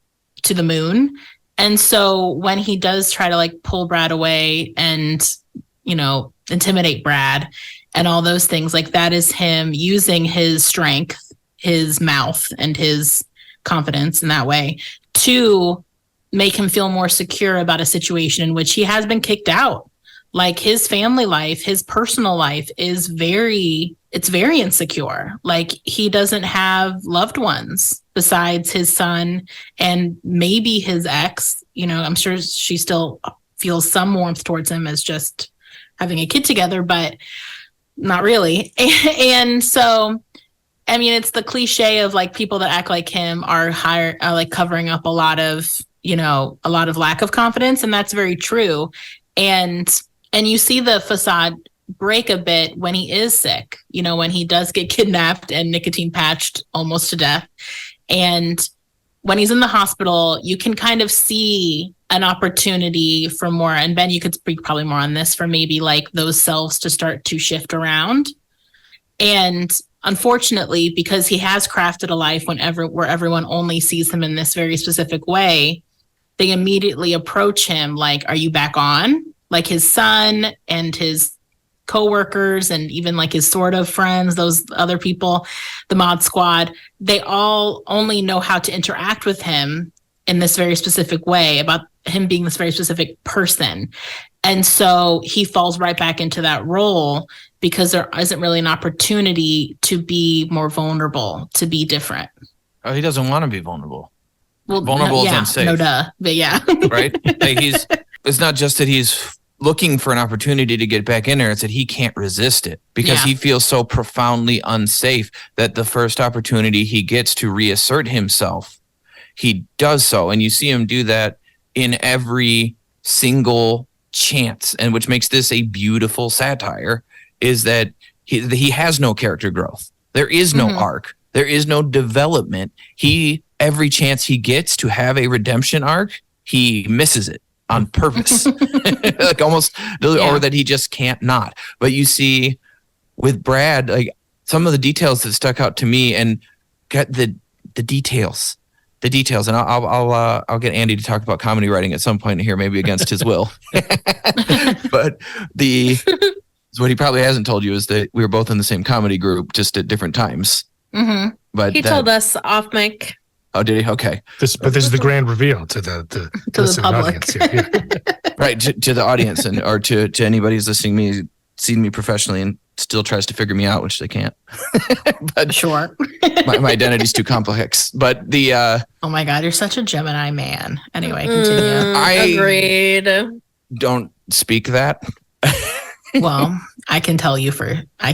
the moon. And so when he does try to like pull Brad away and, intimidate Brad and all those things, like, that is him using his strength, his mouth, and his confidence in that way to make him feel more secure about a situation in which he has been kicked out. Like, his family life, his personal life is very insecure. Like, he doesn't have loved ones besides his son and maybe his ex. I'm sure she still feels some warmth towards him as just having a kid together, but not really. And so, I mean, it's the cliche of like people that act like him are like covering up a lot of lack of confidence. And that's very true. And you see the facade break a bit when he is sick, when he does get kidnapped and nicotine patched almost to death. And when he's in the hospital, you can kind of see an opportunity for more. And Ben, you could speak probably more on this, for maybe like those selves to start to shift around. And unfortunately, because he has crafted a life where everyone only sees him in this very specific way, they immediately approach him like, are you back on? Like, his son and his coworkers and even like his sort of friends, those other people, the mod squad, they all only know how to interact with him in this very specific way, about him being this very specific person. And so he falls right back into that role because there isn't really an opportunity to be more vulnerable, to be different. Oh, he doesn't want to be vulnerable. Well, vulnerable is unsafe. No duh, but yeah. Right? Like, it's not just that he's looking for an opportunity to get back in there, it's that he can't resist it because he feels so profoundly unsafe that the first opportunity he gets to reassert himself, he does so. And you see him do that in every single chance, and which makes this a beautiful satire, is that he has no character growth. There is no arc. There is no development. Every chance he gets to have a redemption arc, he misses it on purpose. Like, almost, or that he just can't not. But you see with Brad, like, some of the details that stuck out to me, and got the details. And I'll get Andy to talk about comedy writing at some point here, maybe against his will. But what he probably hasn't told you is that we were both in the same comedy group, just at different times. But he told us off mic. Oh, did he? Okay. This is the grand reveal to the public. audience here. Yeah. Right, to the audience, and or to anybody who's seen me professionally and still tries to figure me out, which they can't. But sure. my identity's too complex. But oh my God, you're such a Gemini man. Anyway, continue. I Agreed. don't speak that. Well, I can tell you. I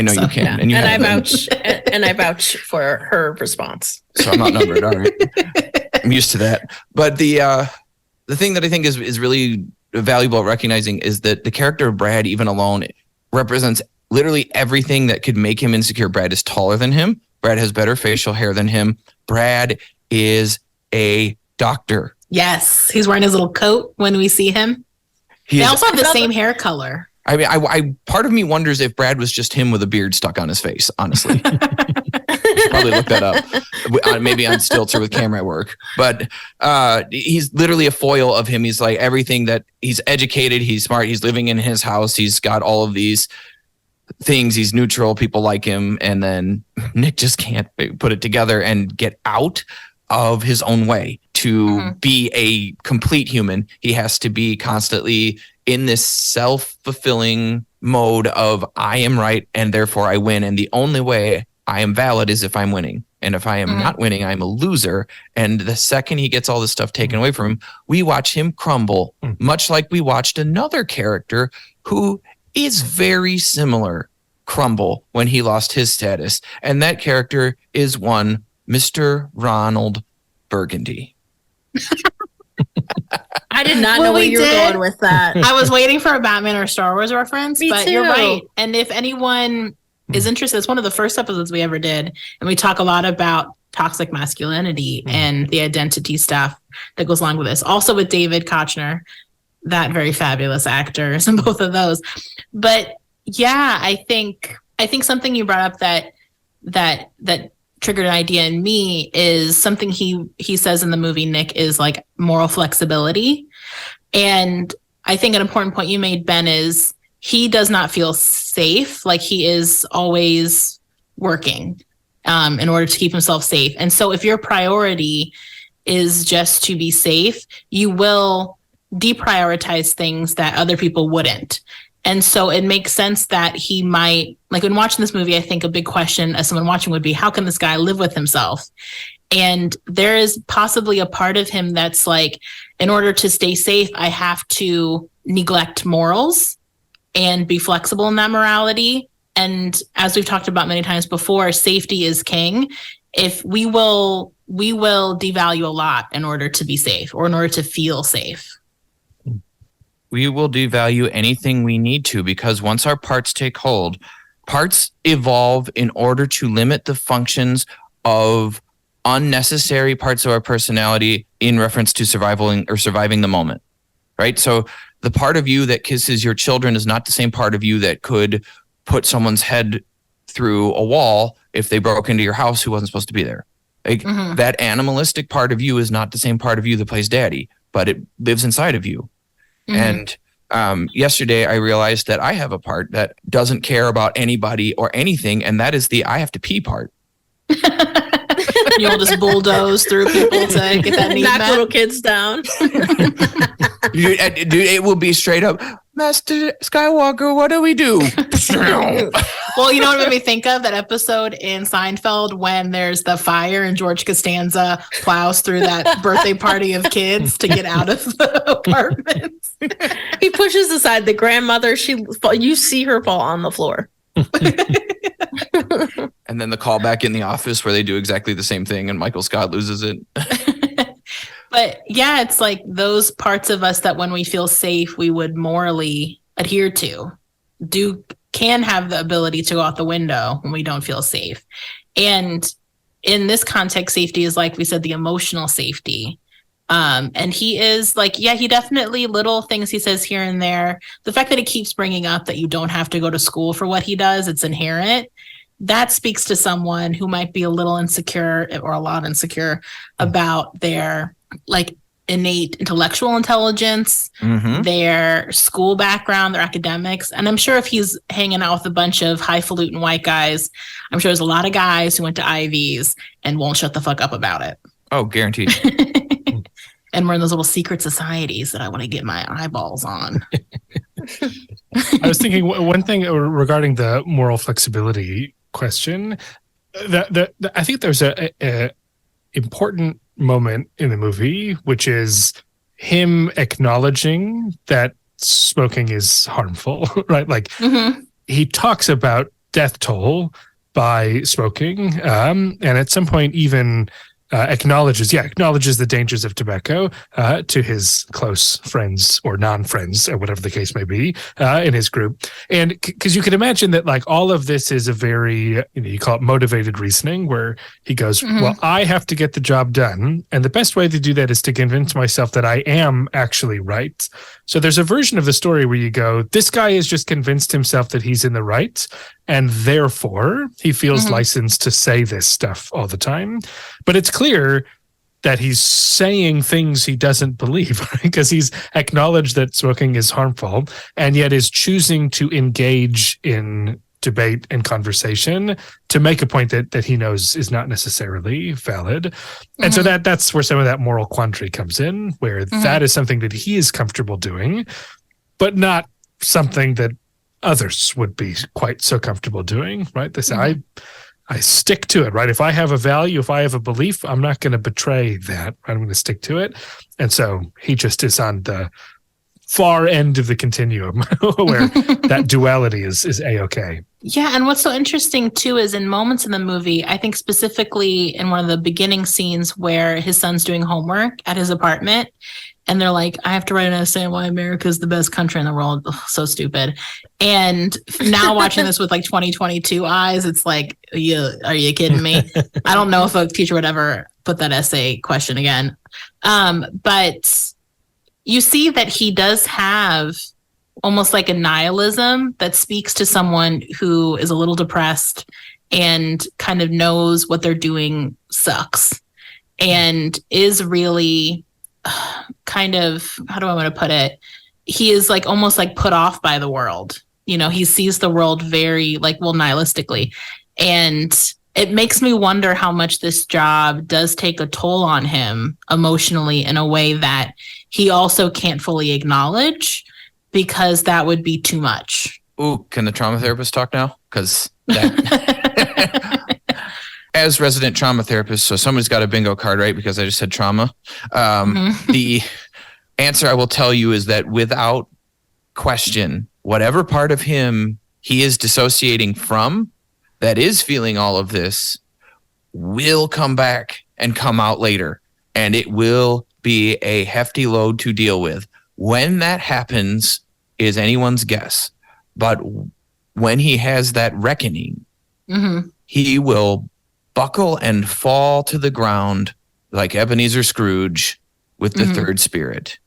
know you can, Yeah. and you and have I vouch for her response. So I'm not numbered. All right, I'm used to that. But the thing that I think is really valuable at recognizing is that the character of Brad, even alone, represents literally everything that could make him insecure. Brad is taller than him. Brad has better facial hair than him. Brad is doctor. Yes, he's wearing his little coat when we see him. They also have the same hair color. I mean, I part of me wonders if Brad was just him with a beard stuck on his face, honestly. Probably look that up. Maybe on stilts or with camera work. But he's literally a foil of him. He's like everything that he's educated, he's smart, he's living in his house, he's got all of these things, he's neutral, people like him, and then Nick just can't put it together and get out of his own way to be a complete human. He has to be constantly in this self-fulfilling mode of I am right and therefore I win, and the only way I am valid is if I'm winning, and if I am not winning, I'm a loser. And the second he gets all this stuff taken away from him, we watch him crumble, much like we watched another character who is very similar crumble when he lost his status, and that character is one Mr. Ronald Burgundy. I did not know where you were going with that. I was waiting for a Batman or Star Wars reference, Me but too. you're right. And if anyone is interested, it's one of the first episodes we ever did, and we talk a lot about toxic masculinity and the identity stuff that goes along with this. Also with David Kochner, that very fabulous actor, in both of those. But yeah, I think something you brought up that triggered an idea in me is something he says in the movie, Nick, is like moral flexibility. And I think an important point you made, Ben, is he does not feel safe. Like he is always working in order to keep himself safe. And so if your priority is just to be safe, you will deprioritize things that other people wouldn't. And so it makes sense that he might, like when watching this movie, I think a big question as someone watching would be, how can this guy live with himself? And there is possibly a part of him that's like, in order to stay safe, I have to neglect morals and be flexible in that morality. And as we've talked about many times before, safety is king. If we will devalue a lot in order to be safe or in order to feel safe. We will devalue anything we need to, because once our parts take hold, parts evolve in order to limit the functions of unnecessary parts of our personality in reference to surviving the moment, right? So the part of you that kisses your children is not the same part of you that could put someone's head through a wall if they broke into your house who wasn't supposed to be there. Like that animalistic part of you is not the same part of you that plays daddy, but it lives inside of you. And yesterday I realized that I have a part that doesn't care about anybody or anything, and that is the I have to pee part. You'll just bulldoze through people to get that need Knock met. little kids down. Dude, it will be straight up, Master Skywalker, what do we do? Well, you know what it made me think of? That episode in Seinfeld when there's the fire and George Costanza plows through that birthday party of kids to get out of the apartment. He pushes aside the grandmother. You see her fall on the floor. And then the callback in The Office where they do exactly the same thing and Michael Scott loses it. But yeah, it's like those parts of us that when we feel safe, we would morally adhere to, can have the ability to go out the window when we don't feel safe. And in this context, safety is, like we said, the emotional safety. And he is like, yeah, he definitely, little things he says here and there. The fact that he keeps bringing up that you don't have to go to school for what he does, it's inherent. That speaks to someone who might be a little insecure or a lot insecure about their like innate intellectual intelligence, their school background, their academics. And I'm sure if he's hanging out with a bunch of highfalutin white guys, I'm sure there's a lot of guys who went to Ivies and won't shut the fuck up about it. Oh, guaranteed. And we're in those little secret societies that I want to get my eyeballs on. I was thinking one thing regarding the moral flexibility question. That I think there's a important moment in the movie, which is him acknowledging that smoking is harmful, right? Like he talks about death toll by smoking, and at some point even acknowledges the dangers of tobacco to his close friends or non-friends or whatever the case may be in his group. And because you can imagine that like all of this is a very, you call it motivated reasoning, where he goes, well, I have to get the job done. And the best way to do that is to convince myself that I am actually right. So there's a version of the story where you go, this guy has just convinced himself that he's in the right, and therefore he feels licensed to say this stuff all the time. But it's clear that he's saying things he doesn't believe, because he's acknowledged that smoking is harmful and yet is choosing to engage in debate and conversation to make a point that he knows is not necessarily valid. And so that's where some of that moral quandary comes in, where that is something that he is comfortable doing, but not something that others would be quite so comfortable doing, right? They say, I stick to it, right? If I have a value, if I have a belief, I'm not going to betray that. Right? I'm going to stick to it. And so he just is on the far end of the continuum where that duality is A-okay. Yeah, and what's so interesting too is in moments in the movie, I think specifically in one of the beginning scenes where his son's doing homework at his apartment, and they're like, I have to write an essay on why America is the best country in the world. Ugh, so stupid. And now watching this with like 2022 eyes, it's like, are you kidding me? I don't know if a teacher would ever put that essay question again. But you see that he does have almost like a nihilism that speaks to someone who is a little depressed and kind of knows what they're doing sucks and is really kind of, how do I want to put it? He is like almost like put off by the world. You know, he sees the world very like, well, nihilistically. And it makes me wonder how much this job does take a toll on him emotionally in a way that he also can't fully acknowledge, because that would be too much. Ooh, can the trauma therapist talk now? Because that... As resident trauma therapist, so somebody's got a bingo card, right? Because I just said trauma. The answer I will tell you is that without question, whatever part of him he is dissociating from that is feeling all of this will come back and come out later. And it will be a hefty load to deal with. When that happens is anyone's guess. But when he has that reckoning, he will buckle and fall to the ground like Ebenezer Scrooge with the third spirit.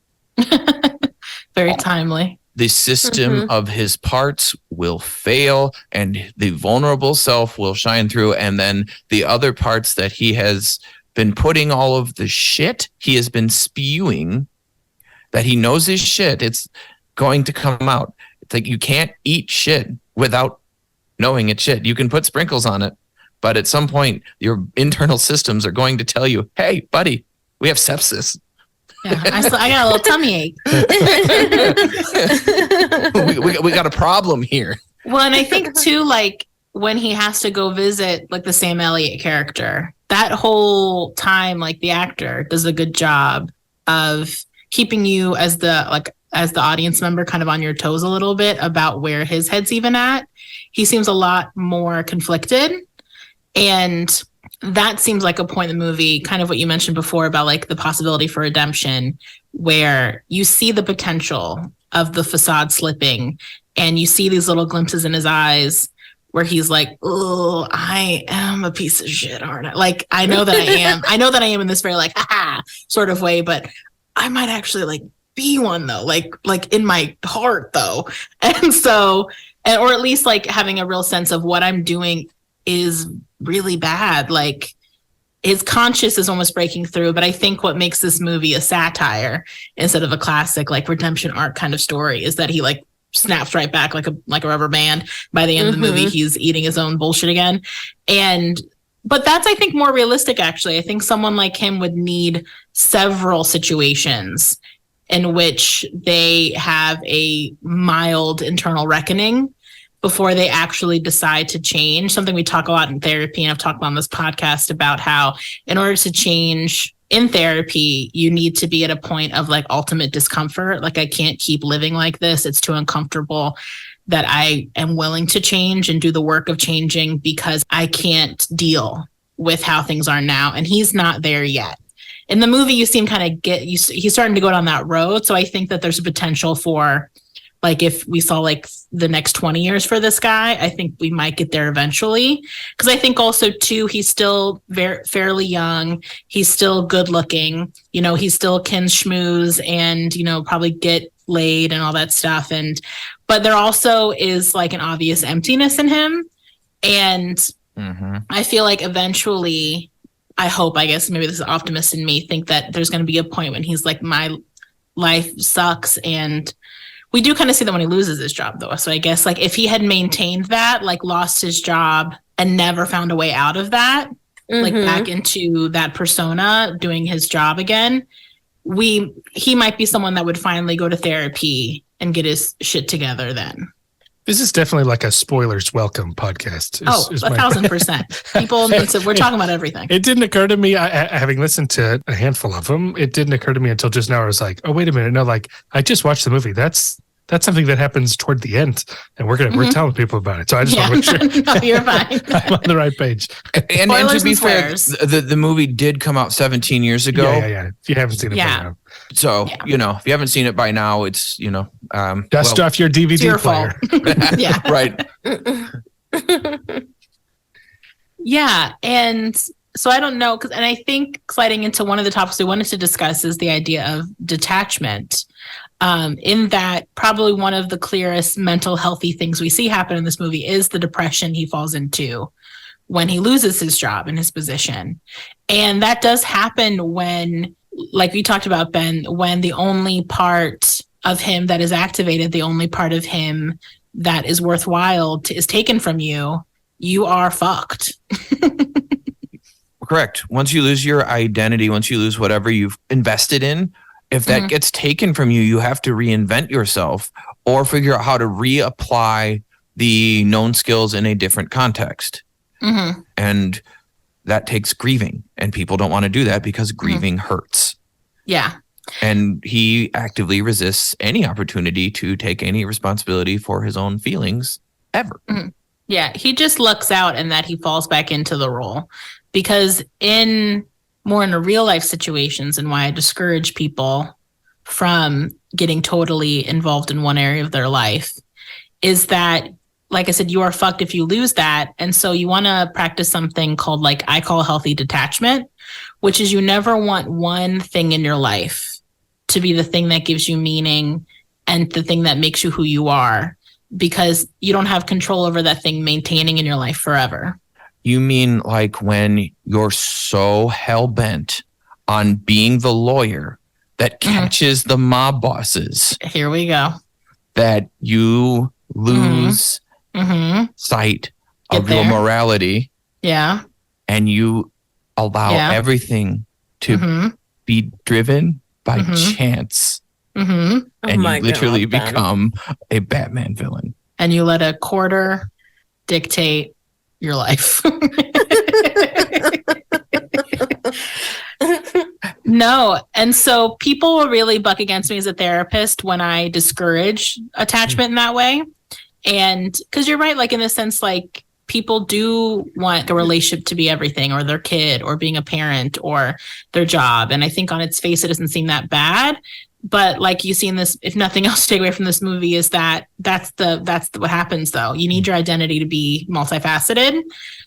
Very timely. The system of his parts will fail and the vulnerable self will shine through. And then the other parts that he has been putting all of the shit he has been spewing, that he knows is shit, it's going to come out. It's like you can't eat shit without knowing it's shit. You can put sprinkles on it, but at some point your internal systems are going to tell you, hey, buddy, we have sepsis. Yeah, I got a little tummy ache. we got a problem here. Well, and I think too, like when he has to go visit like the Sam Elliott character, that whole time, like the actor does a good job of keeping you as the audience member kind of on your toes a little bit about where his head's even at. He seems a lot more conflicted. And that seems like a point in the movie, kind of what you mentioned before about like the possibility for redemption, where you see the potential of the facade slipping and you see these little glimpses in his eyes where he's like, oh, I am a piece of shit, aren't I? Like, I know that I am. I know that I am in this very like, ha sort of way, but I might actually like be one though, like in my heart though. And so, or at least like having a real sense of what I'm doing is really bad. Like his conscience is almost breaking through. But I think what makes this movie a satire instead of a classic like redemption arc kind of story is that he like snaps right back like a rubber band. By the end of the movie, he's eating his own bullshit again. But that's, I think, more realistic, actually. I think someone like him would need several situations in which they have a mild internal reckoning before they actually decide to change. Something we talk a lot in therapy, and I've talked on this podcast about how in order to change in therapy, you need to be at a point of like ultimate discomfort. Like, I can't keep living like this. It's too uncomfortable that I am willing to change and do the work of changing because I can't deal with how things are now, and he's not there yet. In the movie, you see him kind of he's starting to go down that road. So I think that there's a potential for, like, if we saw like the next 20 years for this guy, I think we might get there eventually. Because I think also too, he's still fairly young. He's still good looking. You know, he still can schmooze and, you know, probably get laid and all that stuff. But there also is like an obvious emptiness in him. And I feel like eventually, I guess maybe this is optimist in me, think that there's going to be a point when he's like, my life sucks. And we do kind of see that when he loses his job, though. So I guess like if he had maintained that, like lost his job and never found a way out of that, like back into that persona doing his job again, he might be someone that would finally go to therapy and get his shit together then. This is definitely like a spoilers welcome podcast. 1,000%. People, we're talking about everything. It didn't occur to me, having listened to a handful of them, it didn't occur to me until just now. I was like, oh, wait a minute. No, like I just watched the movie. That's something that happens toward the end, and we're telling people about it. So I just want to make sure no, you're fine. I'm on the right page. And to be fair, the movie did come out 17 years ago. Yeah. If you haven't seen it by now. So, you know, if you haven't seen it by now, it's, you know, dust off your DVD player. Yeah. Right. Yeah. And so I don't know. And I think sliding into one of the topics we wanted to discuss is the idea of detachment. In that probably one of the clearest mental healthy things we see happen in this movie is the depression he falls into when he loses his job and his position. And that does happen when, like we talked about, Ben, when the only part of him that is activated, the only part of him that is worthwhile is taken from you, you are fucked. Correct. Once you lose your identity, once you lose whatever you've invested in, if that gets taken from you, you have to reinvent yourself or figure out how to reapply the known skills in a different context. And that takes grieving. And people don't want to do that because grieving hurts. Yeah. And he actively resists any opportunity to take any responsibility for his own feelings ever. Yeah. He just lucks out and that he falls back into the role. Because in the real life situations, and why I discourage people from getting totally involved in one area of their life, is that, like I said, you are fucked if you lose that. And so you want to practice something called, like I call healthy detachment, which is you never want one thing in your life to be the thing that gives you meaning and the thing that makes you who you are, because you don't have control over that thing maintaining in your life forever. You mean like when you're so hell-bent on being the lawyer that catches the mob bosses. Here we go. That you lose sight of your morality. Yeah. And you allow everything to be driven by chance. And you literally become a Batman villain. And you let a quarter dictate your life. No. And so people will really buck against me as a therapist when I discourage attachment in that way. And because you're right, like in the sense, like people do want a relationship to be everything, or their kid, or being a parent, or their job. And I think on its face, it doesn't seem that bad. But like you see in this, if nothing else to take away from this movie, is that that's what happens though. You need your identity to be multifaceted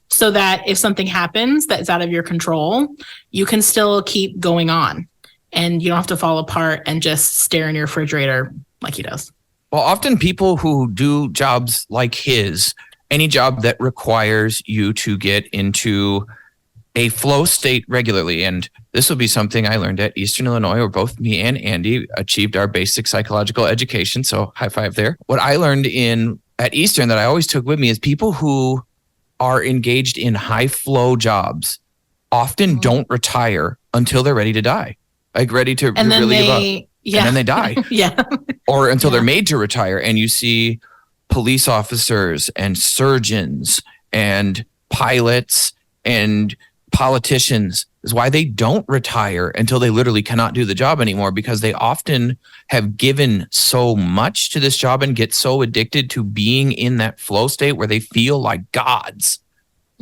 so that if something happens that's out of your control, you can still keep going on and you don't have to fall apart and just stare in your refrigerator like he does. Well, often people who do jobs like his, any job that requires you to get into a flow state regularly. And this will be something I learned at Eastern Illinois, where both me and Andy achieved our basic psychological education. So high five there. What I learned at Eastern that I always took with me is people who are engaged in high flow jobs often don't retire until they're ready to die, like ready to really give up. Yeah. And then they die. Yeah. Or until they're made to retire. And you see police officers and surgeons and pilots and politicians is why they don't retire until they literally cannot do the job anymore, because they often have given so much to this job and get so addicted to being in that flow state where they feel like gods.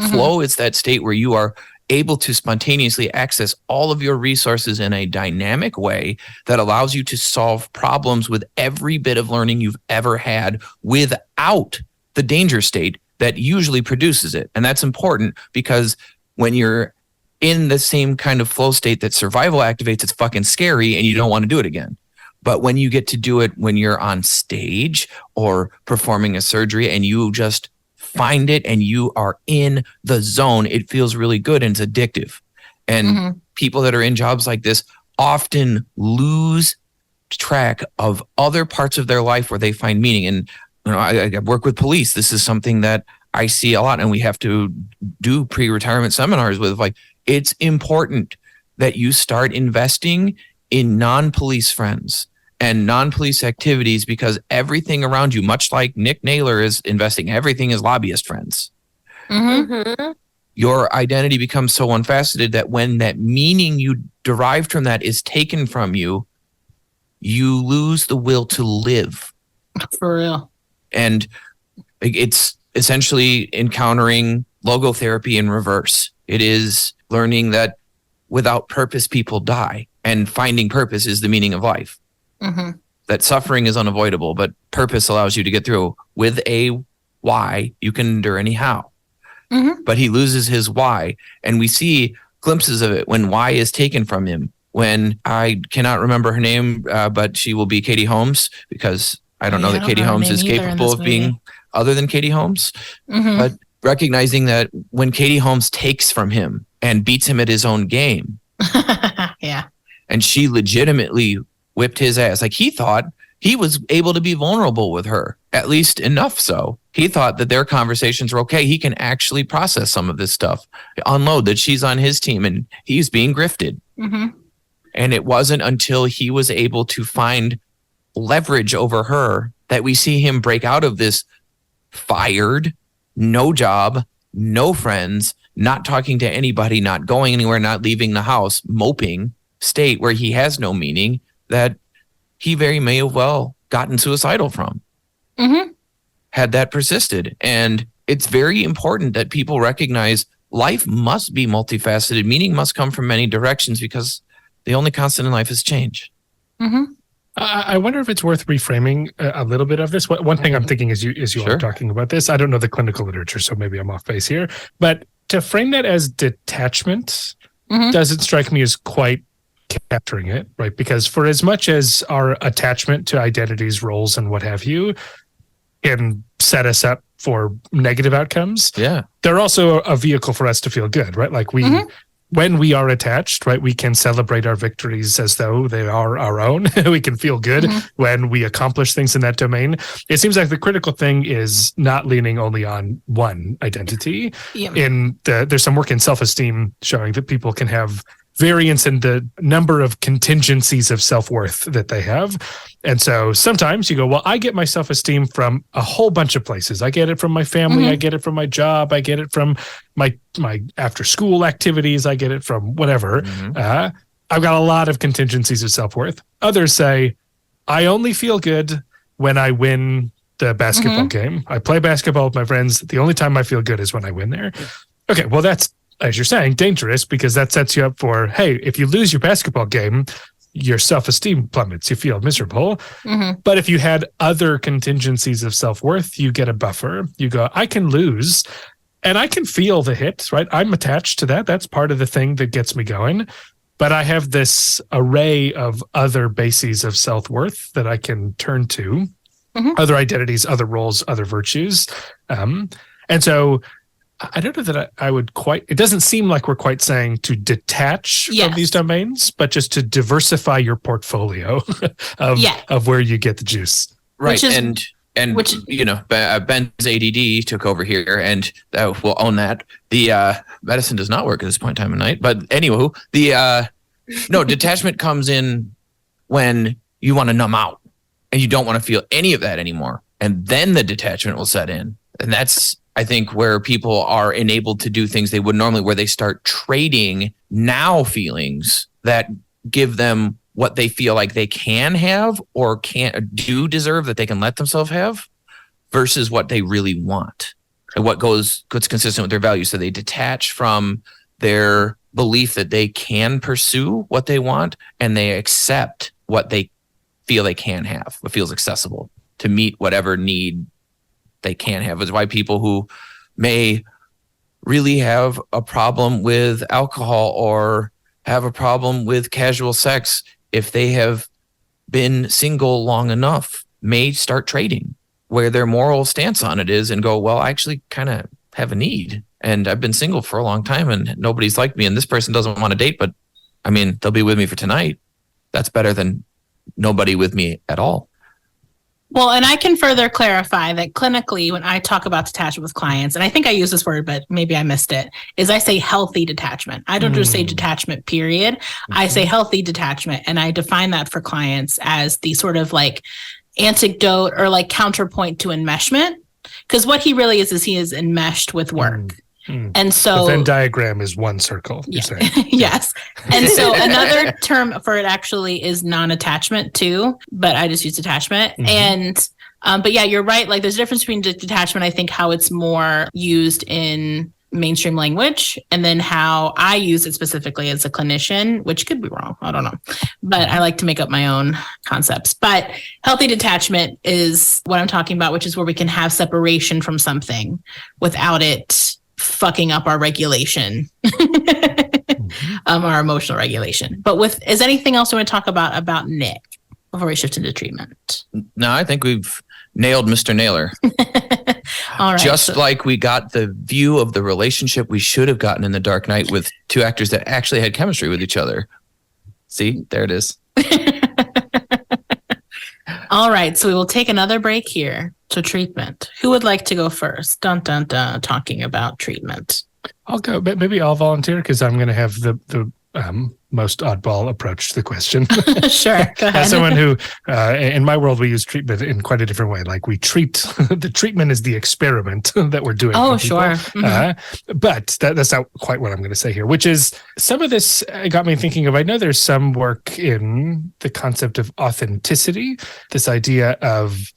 Flow is that state where you are able to spontaneously access all of your resources in a dynamic way that allows you to solve problems with every bit of learning you've ever had without the danger state that usually produces it. And that's important because when you're in the same kind of flow state that survival activates, it's fucking scary and you don't want to do it again. But when you get to do it when you're on stage or performing a surgery and you just find it and you are in the zone, it feels really good and it's addictive. And people that are in jobs like this often lose track of other parts of their life where they find meaning. And I work with police. This is something that I see a lot, and we have to do pre-retirement seminars with, like, it's important that you start investing in non-police friends and non-police activities, because everything around you, much like Nick Naylor is investing, everything is lobbyist friends. Your identity becomes so unfaceted that when that meaning you derived from that is taken from you, you lose the will to live. For real. And it's essentially encountering logotherapy in reverse. It is learning that without purpose, people die, and finding purpose is the meaning of life. That suffering is unavoidable, but purpose allows you to get through. With a why, you can endure anyhow. But he loses his why, and we see glimpses of it when why is taken from him. When I cannot remember her name, but she will be Katie Holmes, because I don't know that Katie Holmes is capable of being other than Katie Holmes. But recognizing that when Katie Holmes takes from him and beats him at his own game, and she legitimately whipped his ass. Like, he thought he was able to be vulnerable with her, at least enough so. He thought that their conversations were okay. He can actually process some of this stuff, unload that she's on his team and he's being grifted. And it wasn't until he was able to find leverage over her that we see him break out of this fired, no job, no friends, not talking to anybody, not going anywhere, not leaving the house, moping state where he has no meaning, that he very may have well gotten suicidal from, had that persisted. And it's very important that people recognize life must be multifaceted. Meaning must come from many directions, because the only constant in life is change. I wonder if it's worth reframing a little bit of this. One thing I'm thinking as you are talking about this, I don't know the clinical literature, so maybe I'm off base here, but to frame that as detachment doesn't strike me as quite capturing it, right? Because for as much as our attachment to identities, roles, and what have you can set us up for negative outcomes, they're also a vehicle for us to feel good, right? Like when we are attached, right, we can celebrate our victories as though they are our own. We can feel good when we accomplish things in that domain. It seems like the critical thing is not leaning only on one identity. There's some work in self-esteem showing that people can have variance in the number of contingencies of self-worth that they have. And so sometimes you go, well, I get my self-esteem from a whole bunch of places. I get it from my family. I get it from my job. I get it from my after school activities. I get it from whatever. I've got a lot of contingencies of self-worth. Others say, I only feel good when I win the basketball game. I play basketball with my friends. The only time I feel good is when I win there. Okay, well, that's, as you're saying, dangerous, because that sets you up for, hey, if you lose your basketball game, your self-esteem plummets. You feel miserable. But if you had other contingencies of self-worth, you get a buffer. You go, I can lose and I can feel the hit, right? I'm attached to that. That's part of the thing that gets me going. But I have this array of other bases of self-worth that I can turn to, other identities, other roles, other virtues. And so I don't know that I would quite, it doesn't seem like we're quite saying to detach from these domains, but just to diversify your portfolio of where you get the juice. Right. Which, you know, Ben's ADD took over here, and we'll own that. The medicine does not work at this point in time of night. But anywho, detachment comes in when you want to numb out and you don't want to feel any of that anymore. And then the detachment will set in. And that's, I think, where people are enabled to do things they would normally, where they start trading now feelings that give them what they feel like they can have or do deserve, that they can let themselves have, versus what they really want and what's consistent with their values. So they detach from their belief that they can pursue what they want, and they accept what they feel they can have, what feels accessible to meet whatever need they can have. Is why people who may really have a problem with alcohol or have a problem with casual sex, if they have been single long enough, may start trading, where their moral stance on it is, and go, well, I actually kind of have a need, and I've been single for a long time and nobody's liked me, and this person doesn't want to date, but I mean, they'll be with me for tonight. That's better than nobody with me at all. Well, and I can further clarify that clinically, when I talk about detachment with clients, and I think I use this word, but maybe I missed it, is I say healthy detachment. I don't just say detachment, period. I say healthy detachment. And I define that for clients as the sort of like antidote or like counterpoint to enmeshment. Because what he really is he is enmeshed with work. And so the Venn diagram is one circle. You're saying. Yes. And so another term for it actually is non-attachment too, but I just use detachment. And but yeah, you're right. Like there's a difference between detachment. I think how it's more used in mainstream language, and then how I use it specifically as a clinician, which could be wrong. I don't know, but I like to make up my own concepts. But healthy detachment is what I'm talking about, which is where we can have separation from something without it fucking up our regulation, our emotional regulation. But is anything else we want to talk about Nick before we shift into treatment? No, I think we've nailed Mr. Nailer. All right. Just like we got the view of the relationship we should have gotten in The Dark Knight with two actors that actually had chemistry with each other. See, there it is. All right. So we will take another break here to treatment. Who would like to go first? Dun, dun, dun, talking about treatment. I'll go, but maybe I'll volunteer because I'm going to have the most oddball approach to the question. Sure. Go ahead. As someone who, in my world, we use treatment in quite a different way. Like we treat, the treatment is the experiment that we're doing. Oh, sure. But that's not quite what I'm going to say here, which is some of this got me thinking of, I know there's some work in the concept of authenticity, this idea of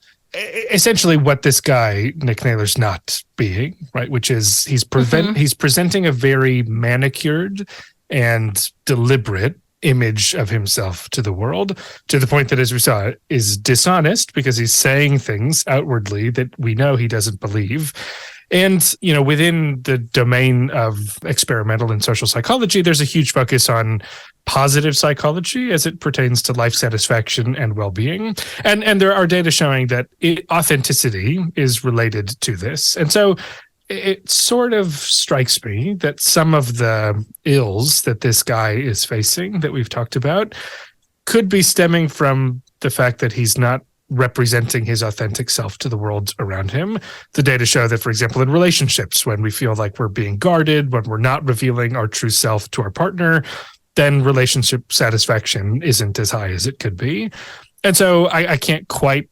essentially what this guy, Nick Naylor's not being, right? Which is he's presenting a very manicured and deliberate image of himself to the world, to the point that, as we saw, is dishonest because he's saying things outwardly that we know he doesn't believe. And, you know, within the domain of experimental and social psychology, there's a huge focus on positive psychology as it pertains to life satisfaction and well-being. And there are data showing that authenticity is related to this. And so it sort of strikes me that some of the ills that this guy is facing that we've talked about could be stemming from the fact that he's not representing his authentic self to the world around him. The data show that, for example, in relationships, when we feel like we're being guarded, when we're not revealing our true self to our partner, then relationship satisfaction isn't as high as it could be. And so I can't quite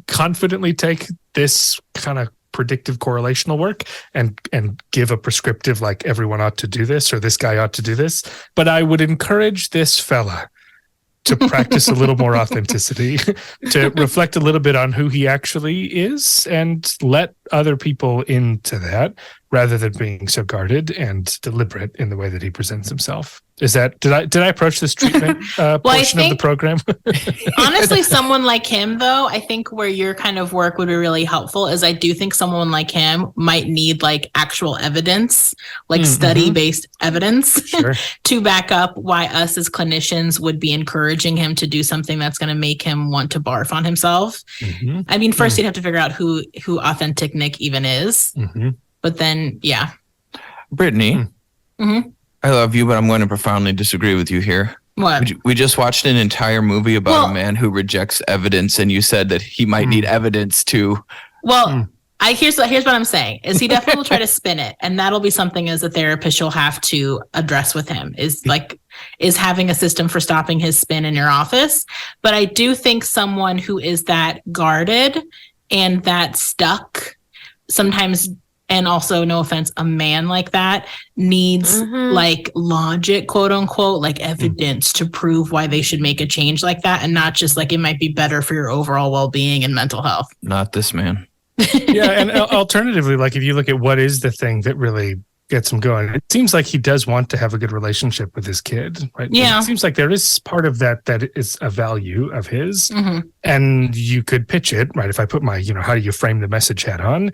confidently take this kind of predictive correlational work and give a prescriptive like everyone ought to do this or this guy ought to do this. But I would encourage this fella to practice a little more authenticity, to reflect a little bit on who he actually is and let other people into that rather than being so guarded and deliberate in the way that he presents himself. Is that, did I approach this treatment portion of the program? Honestly, someone like him, though, I think where your kind of work would be really helpful is I do think someone like him might need like actual evidence, like study-based evidence to back up why us as clinicians would be encouraging him to do something that's going to make him want to barf on himself. I mean, first you'd have to figure out who authentic Nick even is. But then, yeah. Brittany, I love you, but I'm going to profoundly disagree with you here. What? We just watched an entire movie about a man who rejects evidence, and you said that he might need evidence to. Well, here's what I'm saying is he definitely will try to spin it, and that'll be something as a therapist you'll have to address with him is having a system for stopping his spin in your office. But I do think someone who is that guarded and that stuck sometimes. And also, no offense, a man like that needs like logic, quote unquote, like evidence to prove why they should make a change like that. And not just like it might be better for your overall well-being and mental health. Not this man. Yeah. And alternatively, like if you look at what is the thing that really gets him going. It seems like he does want to have a good relationship with his kid, right? Yeah. It seems like there is part of that is a value of his. And you could pitch it, right? If I put my, how do you frame the message hat on,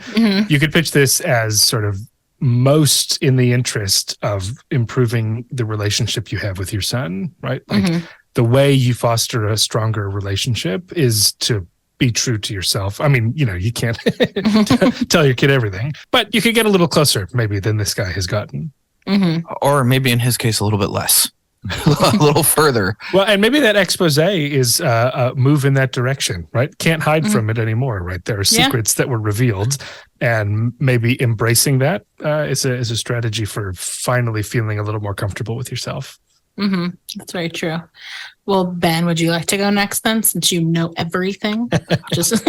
you could pitch this as sort of most in the interest of improving the relationship you have with your son, right? Like the way you foster a stronger relationship is to be true to yourself. I mean, you can't tell your kid everything, but you could get a little closer maybe than this guy has gotten. Or maybe in his case, a little bit less, a little further. Well, and maybe that expose is a move in that direction, right? Can't hide from it anymore, right? There are secrets that were revealed, and maybe embracing that is a strategy for finally feeling a little more comfortable with yourself. That's very true. Well, Ben, would you like to go next then, since you know everything? Just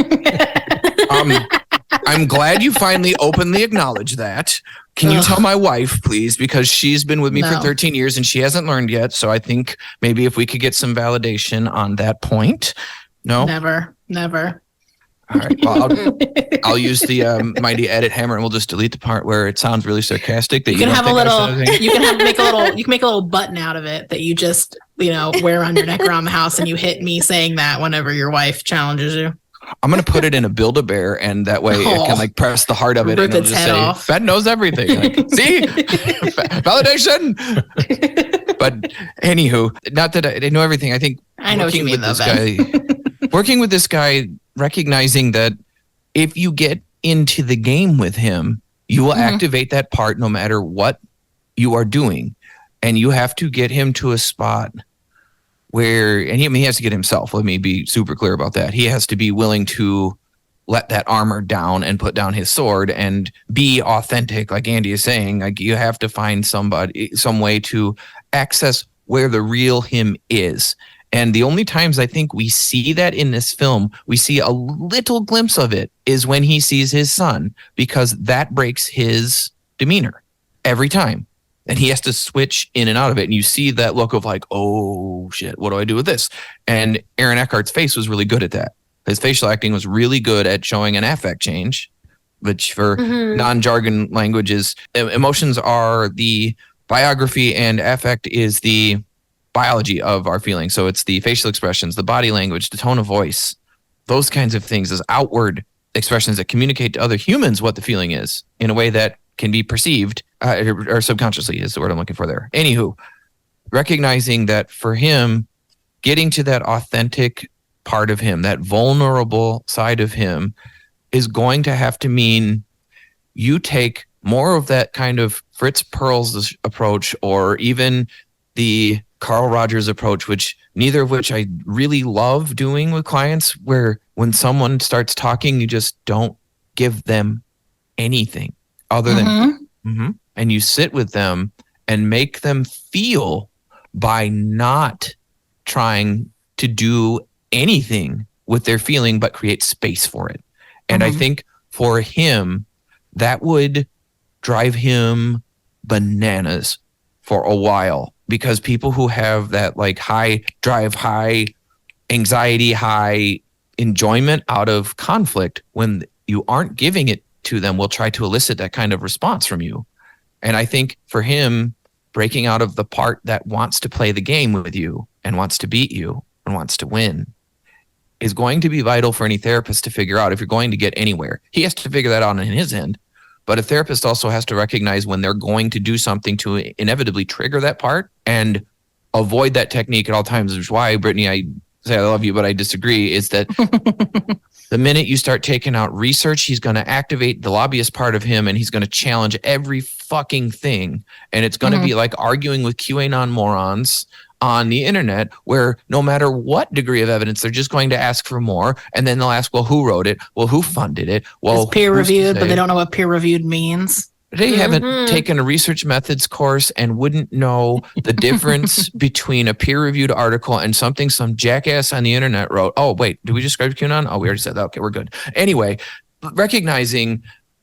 I'm glad you finally openly acknowledge that. Can you tell my wife, please? Because she's been with me for 13 years and she hasn't learned yet. So I think maybe if we could get some validation on that point. No? Never. All right. Well, I'll use the mighty edit hammer, and we'll just delete the part where it sounds really sarcastic. That you can have a little. You can make a little button out of it that you just wear around your neck around the house, and you hit me saying that whenever your wife challenges you. I'm gonna put it in a Build-A-Bear, and that way it can press the heart of it, rip and it'll its just head say, off. "Ben knows everything." Like, see, validation. But anywho, not that I know everything. I think I know what you mean, though, working with this guy, recognizing that if you get into the game with him, you will activate that part no matter what you are doing. And you have to get him to a spot where, and he has to get himself, let me be super clear about that. He has to be willing to let that armor down and put down his sword and be authentic. Like Andy is saying, like you have to find some way to access where the real him is. And the only times I think we see that in this film, we see a little glimpse of it, is when he sees his son, because that breaks his demeanor every time. And he has to switch in and out of it. And you see that look of like, oh shit, what do I do with this? And Aaron Eckhart's face was really good at that. His facial acting was really good at showing an affect change, which for non-jargon languages, emotions are the biography and affect is the biology of our feelings. So it's the facial expressions, the body language, the tone of voice, those kinds of things as outward expressions that communicate to other humans what the feeling is in a way that can be perceived or subconsciously is the word I'm looking for there. Anywho, recognizing that for him, getting to that authentic part of him, that vulnerable side of him, is going to have to mean you take more of that kind of Fritz Perls approach, or even the Carl Rogers approach, neither of which I really love doing with clients, where when someone starts talking, you just don't give them anything other than and you sit with them and make them feel by not trying to do anything with their feeling, but create space for it. And I think for him, that would drive him bananas for a while, because people who have that like high drive, high anxiety, high enjoyment out of conflict, when you aren't giving it to them, will try to elicit that kind of response from you. And I think for him, breaking out of the part that wants to play the game with you and wants to beat you and wants to win is going to be vital for any therapist to figure out if you're going to get anywhere. He has to figure that out on his end. But a therapist also has to recognize when they're going to do something to inevitably trigger that part and avoid that technique at all times, which is why, Brittany, I say I love you, but I disagree, is that the minute you start taking out research, he's going to activate the lobbyist part of him, and he's going to challenge every fucking thing. And it's going to be like arguing with QAnon morons on the internet, where no matter what degree of evidence, they're just going to ask for more. And then they'll ask, well, who wrote it? Well, who funded it? Well, it's peer reviewed, but they don't know what peer reviewed means. They haven't taken a research methods course and wouldn't know the difference between a peer-reviewed article and something some jackass on the internet wrote. Oh, wait, did we describe QAnon? Oh, we already said that. Okay, we're good. Anyway, recognizing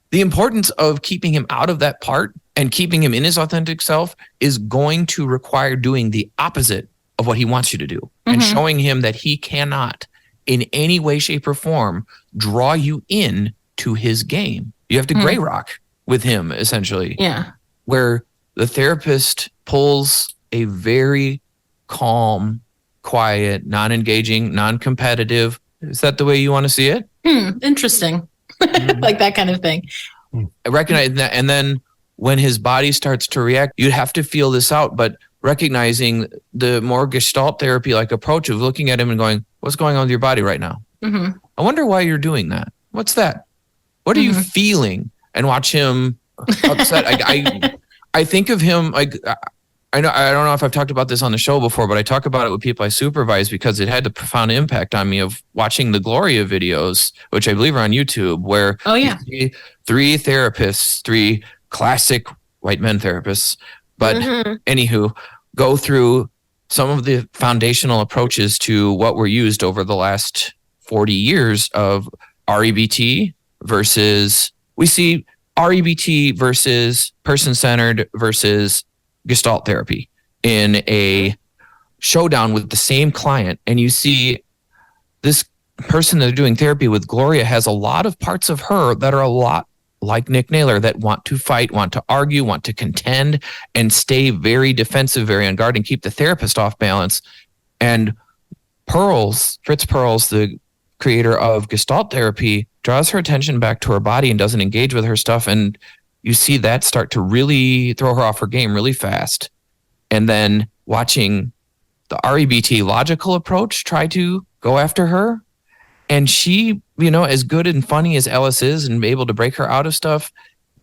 the importance of keeping him out of that part and keeping him in his authentic self is going to require doing the opposite of what he wants you to do, and showing him that he cannot in any way, shape, or form draw you in to his game. You have to gray rock with him, essentially. Yeah. where the therapist pulls a very calm, quiet, non-engaging, non-competitive. Is that the way you want to see it? Interesting. Like that kind of thing. I recognize that. And then when his body starts to react, you'd have to feel this out, but recognizing the more Gestalt therapy like approach of looking at him and going, what's going on with your body right now? I wonder why you're doing that. What's that? What are you feeling? And watch him upset. I think of him like, I don't know if I've talked about this on the show before, but I talk about it with people I supervise because it had a profound impact on me of watching the Gloria videos, which I believe are on YouTube, where you see three therapists, three classic white men therapists, but anywho, go through some of the foundational approaches to what were used over the last 40 years of REBT versus, we see REBT versus person-centered versus Gestalt therapy in a showdown with the same client. And you see this person that they're doing therapy with, Gloria, has a lot of parts of her that are a lot like Nick Naylor, that want to fight, want to argue, want to contend, and stay very defensive, very on guard, and keep the therapist off balance. And Fritz Perls, the creator of Gestalt therapy, draws her attention back to her body and doesn't engage with her stuff. And you see that start to really throw her off her game really fast. And then watching the REBT logical approach try to go after her. And she, as good and funny as Ellis is and able to break her out of stuff,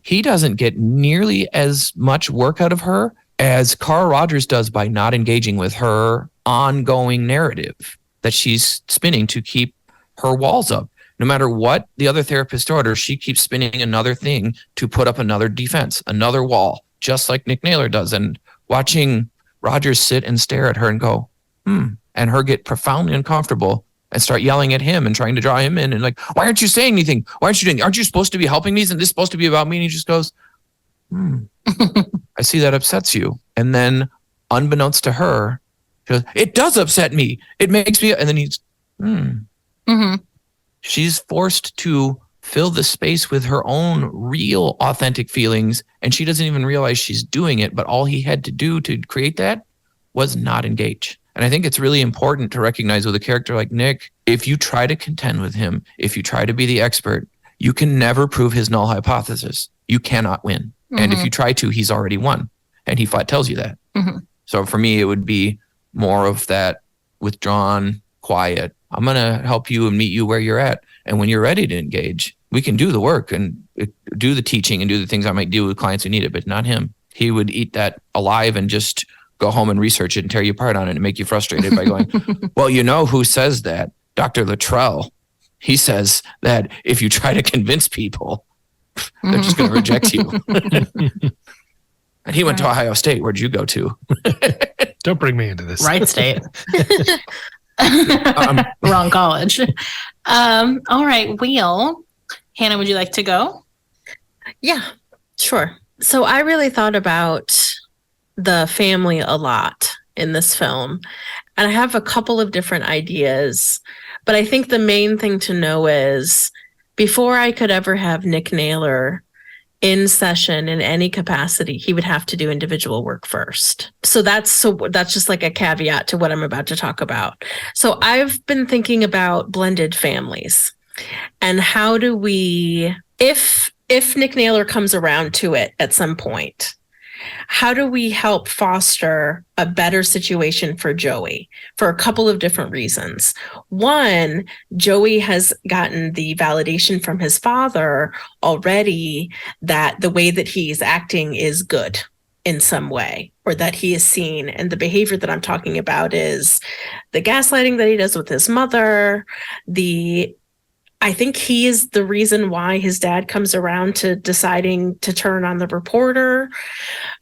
he doesn't get nearly as much work out of her as Carl Rogers does by not engaging with her ongoing narrative that she's spinning to keep her walls up. No matter what the other therapist orders, she keeps spinning another thing to put up another defense, another wall, just like Nick Naylor does. And watching Rogers sit and stare at her and go, and her get profoundly uncomfortable and start yelling at him and trying to draw him in and like, why aren't you saying anything? Why aren't you doing? Aren't you supposed to be helping me? Isn't this supposed to be about me? And he just goes, I see that upsets you. And then unbeknownst to her, she goes, it does upset me. It makes me, and then he's, she's forced to fill the space with her own real authentic feelings. And she doesn't even realize she's doing it. But all he had to do to create that was not engage. And I think it's really important to recognize with a character like Nick, if you try to contend with him, if you try to be the expert, you can never prove his null hypothesis. You cannot win. And if you try to, he's already won. And he flat tells you that. So for me, it would be more of that withdrawn, quiet. I'm going to help you and meet you where you're at. And when you're ready to engage, we can do the work and do the teaching and do the things I might do with clients who need it, but not him. He would eat that alive and just go home and research it and tear you apart on it and make you frustrated by going, well, who says that? Dr. Luttrell. He says that if you try to convince people, they're just going to reject you. And he went to Ohio State. Where'd you go to? Don't bring me into this. Wright State. Wrong college. All right, Wheel. Hannah, would you like to go? Yeah, sure. So I really thought about the family a lot in this film. And I have a couple of different ideas. But I think the main thing to know is before I could ever have Nick Naylor in session in any capacity, he would have to do individual work first. So that's just like a caveat to what I'm about to talk about. So I've been thinking about blended families and how do we, if Nick Naylor comes around to it at some point, how do we help foster a better situation for Joey for a couple of different reasons? One, Joey has gotten the validation from his father already that the way that he's acting is good in some way, or that he is seen. And the behavior that I'm talking about is the gaslighting that he does with his mother, I think he is the reason why his dad comes around to deciding to turn on the reporter.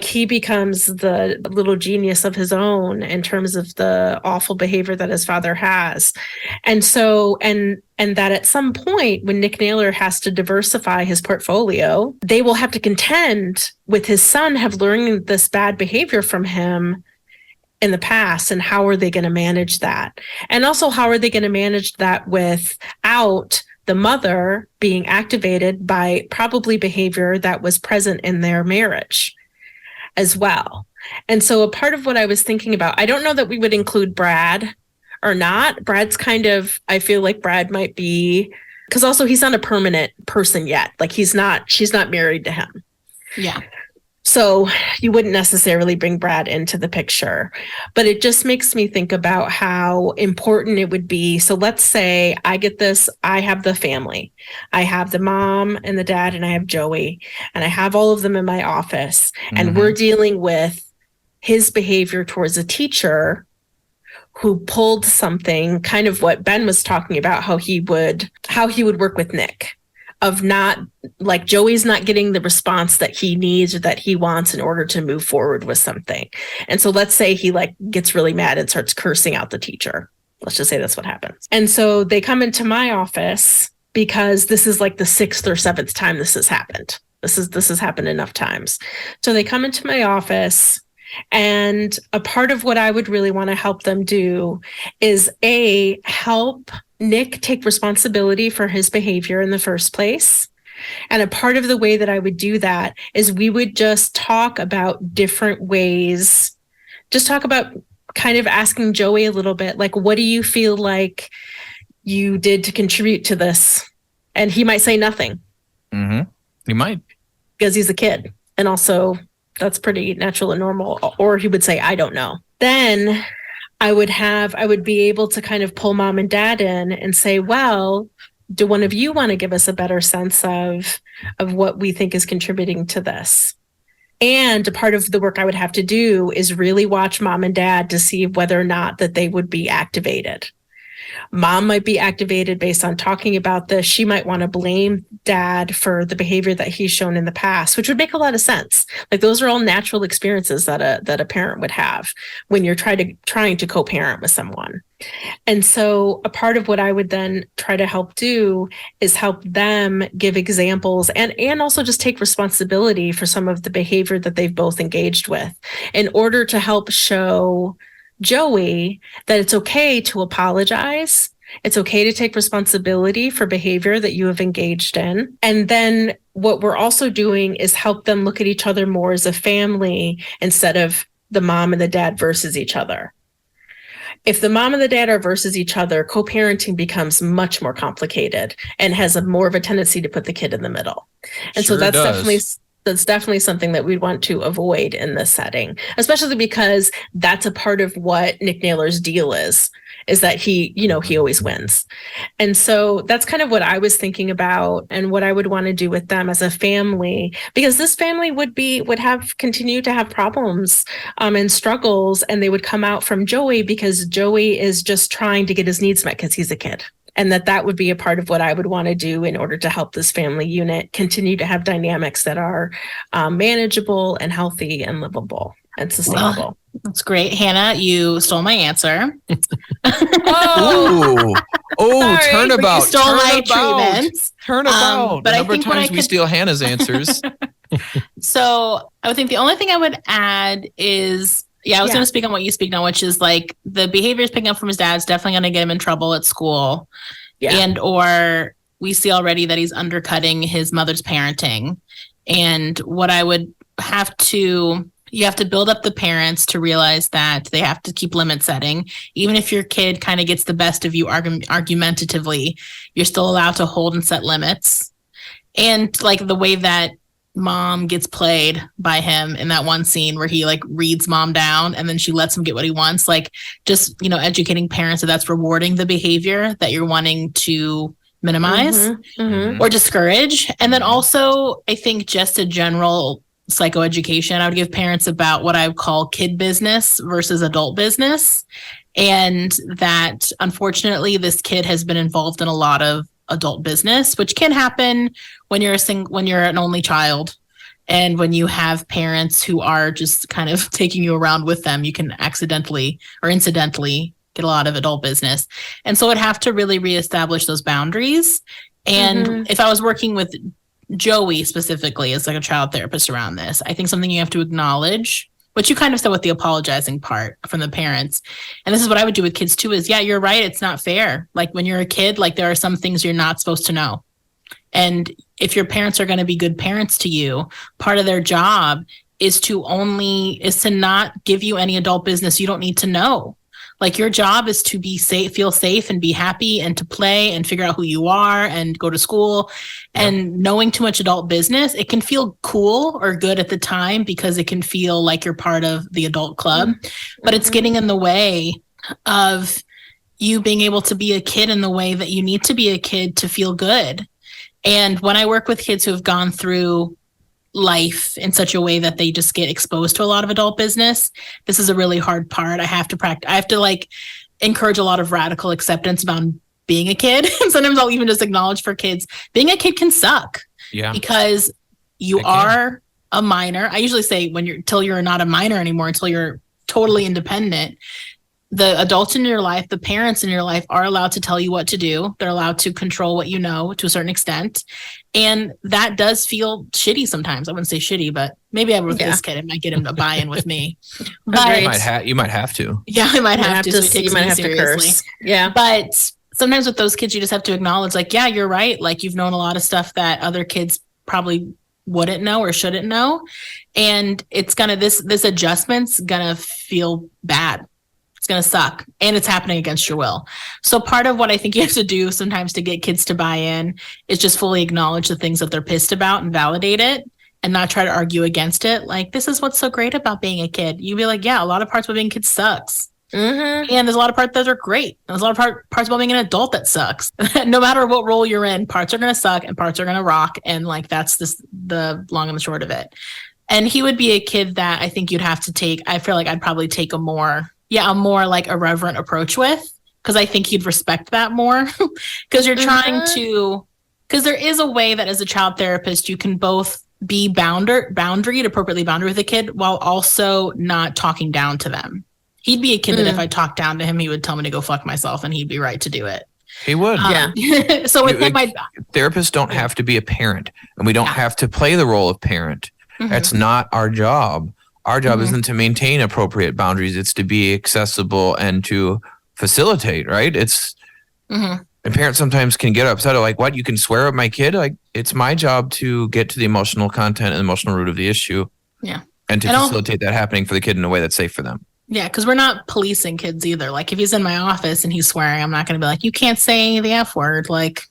He becomes the little genius of his own in terms of the awful behavior that his father has. And so, and that at some point when Nick Naylor has to diversify his portfolio, they will have to contend with his son have learned this bad behavior from him in the past, and how are they going to manage that? And also, how are they going to manage that without the mother being activated by probably behavior that was present in their marriage? as well. And so a part of what I was thinking about, I don't know that we would include Brad or not. Brad's kind of, I feel like Brad might be, because also he's not a permanent person yet. Like she's not married to him. Yeah. So you wouldn't necessarily bring Brad into the picture, but it just makes me think about how important it would be. So let's say I get this, I have the family, I have the mom and the dad, and I have Joey, and I have all of them in my office, and we're dealing with his behavior towards a teacher who pulled something, kind of what Ben was talking about, how he would work with Nick. Of not, like, Joey's not getting the response that he needs or that he wants in order to move forward with something. And so let's say he like gets really mad and starts cursing out the teacher. Let's just say that's what happens. And so they come into my office because this is like the 6th or 7th time this has happened. This has happened enough times. So they come into my office, and a part of what I would really want to help them do is help Nick take responsibility for his behavior in the first place. And a part of the way that I would do that is we would just talk about different ways, just talk about kind of asking Joey a little bit, like, what do you feel like you did to contribute to this? And he might say nothing. He might. Because he's a kid. And also that's pretty natural and normal. Or he would say, I don't know. Then I would be able to kind of pull mom and dad in and say, well, do one of you want to give us a better sense of what we think is contributing to this? And a part of the work I would have to do is really watch mom and dad to see whether or not that they would be activated. Mom might be activated based on talking about this. She might want to blame dad for the behavior that he's shown in the past, which would make a lot of sense. Like, those are all natural experiences that a parent would have when you're trying to co-parent with someone. And so a part of what I would then try to help do is help them give examples and also just take responsibility for some of the behavior that they've both engaged with, in order to help show Joey that it's okay to apologize. It's okay to take responsibility for behavior that you have engaged in. And then what we're also doing is help them look at each other more as a family instead of the mom and the dad versus each other. If the mom and the dad are versus each other, co-parenting becomes much more complicated and has more of a tendency to put the kid in the middle. And so that's definitely something that we'd want to avoid in this setting, especially because that's a part of what Nick Naylor's deal is that he always wins. And so that's kind of what I was thinking about and what I would want to do with them as a family, because this family would continue to have problems and struggles, and they would come out from Joey because Joey is just trying to get his needs met because he's a kid. And that would be a part of what I would want to do in order to help this family unit continue to have dynamics that are manageable and healthy and livable and sustainable. Well, that's great. Hannah, you stole my answer. Oh, Sorry, turnabout. You stole my treatment. Turnabout. But The I number of think times we steal Hannah's answers. So I would think the only thing I would add is, I was going to speak on what you speak on, which is like the behaviors picking up from his dad is definitely going to get him in trouble at school. Yeah. And or we see already that he's undercutting his mother's parenting. And what I would you have to build up the parents to realize that they have to keep limit setting. Even if your kid kind of gets the best of you argumentatively, you're still allowed to hold and set limits. And like the way that mom gets played by him in that one scene where he like reads mom down and then she lets him get what he wants, like just, educating parents that that's rewarding the behavior that you're wanting to minimize or discourage. And then also I think just a general psychoeducation, I would give parents about what I would call kid business versus adult business. And that unfortunately this kid has been involved in a lot of adult business, which can happen when you're an only child. And when you have parents who are just kind of taking you around with them, you can accidentally or incidentally get a lot of adult business. And so I'd have to really reestablish those boundaries. And if I was working with Joey specifically as like a child therapist around this, I think something you have to acknowledge, what you kind of said with the apologizing part from the parents. And this is what I would do with kids too, is you're right. It's not fair. Like when you're a kid, like there are some things you're not supposed to know. And if your parents are going to be good parents to you, part of their job is to not give you any adult business you don't need to know. Like, your job is to be safe, feel safe, and be happy, and to play and figure out who you are and go to school. And knowing too much adult business, it can feel cool or good at the time because it can feel like you're part of the adult club, but it's getting in the way of you being able to be a kid in the way that you need to be a kid to feel good. And when I work with kids who have gone through life in such a way that they just get exposed to a lot of adult business, this is a really hard part. I have to like encourage a lot of radical acceptance about being a kid. And sometimes I'll even just acknowledge for kids, being a kid can suck. Yeah. Because you are a minor. I usually say till you're not a minor anymore, until you're totally independent. The adults in your life, the parents in your life are allowed to tell you what to do. They're allowed to control what you know to a certain extent. And that does feel shitty sometimes. I wouldn't say shitty, but maybe I would with this kid. It might get him to buy in with me. But you might have to. Yeah, I might have to. So you might have to curse. Yeah. But sometimes with those kids, you just have to acknowledge, like, yeah, you're right. Like, you've known a lot of stuff that other kids probably wouldn't know or shouldn't know. And it's this adjustment's gonna feel bad. It's going to suck, and it's happening against your will. So part of what I think you have to do sometimes to get kids to buy in is just fully acknowledge the things that they're pissed about and validate it, and not try to argue against it. Like, this is what's so great about being a kid. You'd be like, yeah, a lot of parts about being a kid sucks. And there's a lot of parts that are great. There's a lot of parts about being an adult that sucks. No matter what role you're in, parts are going to suck and parts are going to rock. And like, that's the long and the short of it. And he would be a kid that I think you'd have to take. I feel like I'd probably take a more like irreverent approach with, because I think he'd respect that more. Because you're trying to, because there is a way that as a child therapist, you can both be appropriately boundary with a kid while also not talking down to them. He'd be a kid that if I talked down to him, he would tell me to go fuck myself, and he'd be right to do it. He would. Yeah. So therapists don't have to be a parent, and we don't have to play the role of parent. That's not our job. Our job isn't to maintain appropriate boundaries. It's to be accessible and to facilitate, right? It's and parents sometimes can get upset at, like, what, you can swear at my kid? Like, it's my job to get to the emotional content and emotional root of the issue. Yeah. And to facilitate that happening for the kid in a way that's safe for them. Yeah, because we're not policing kids either. Like, if he's in my office and he's swearing, I'm not going to be like, you can't say the F word. Like,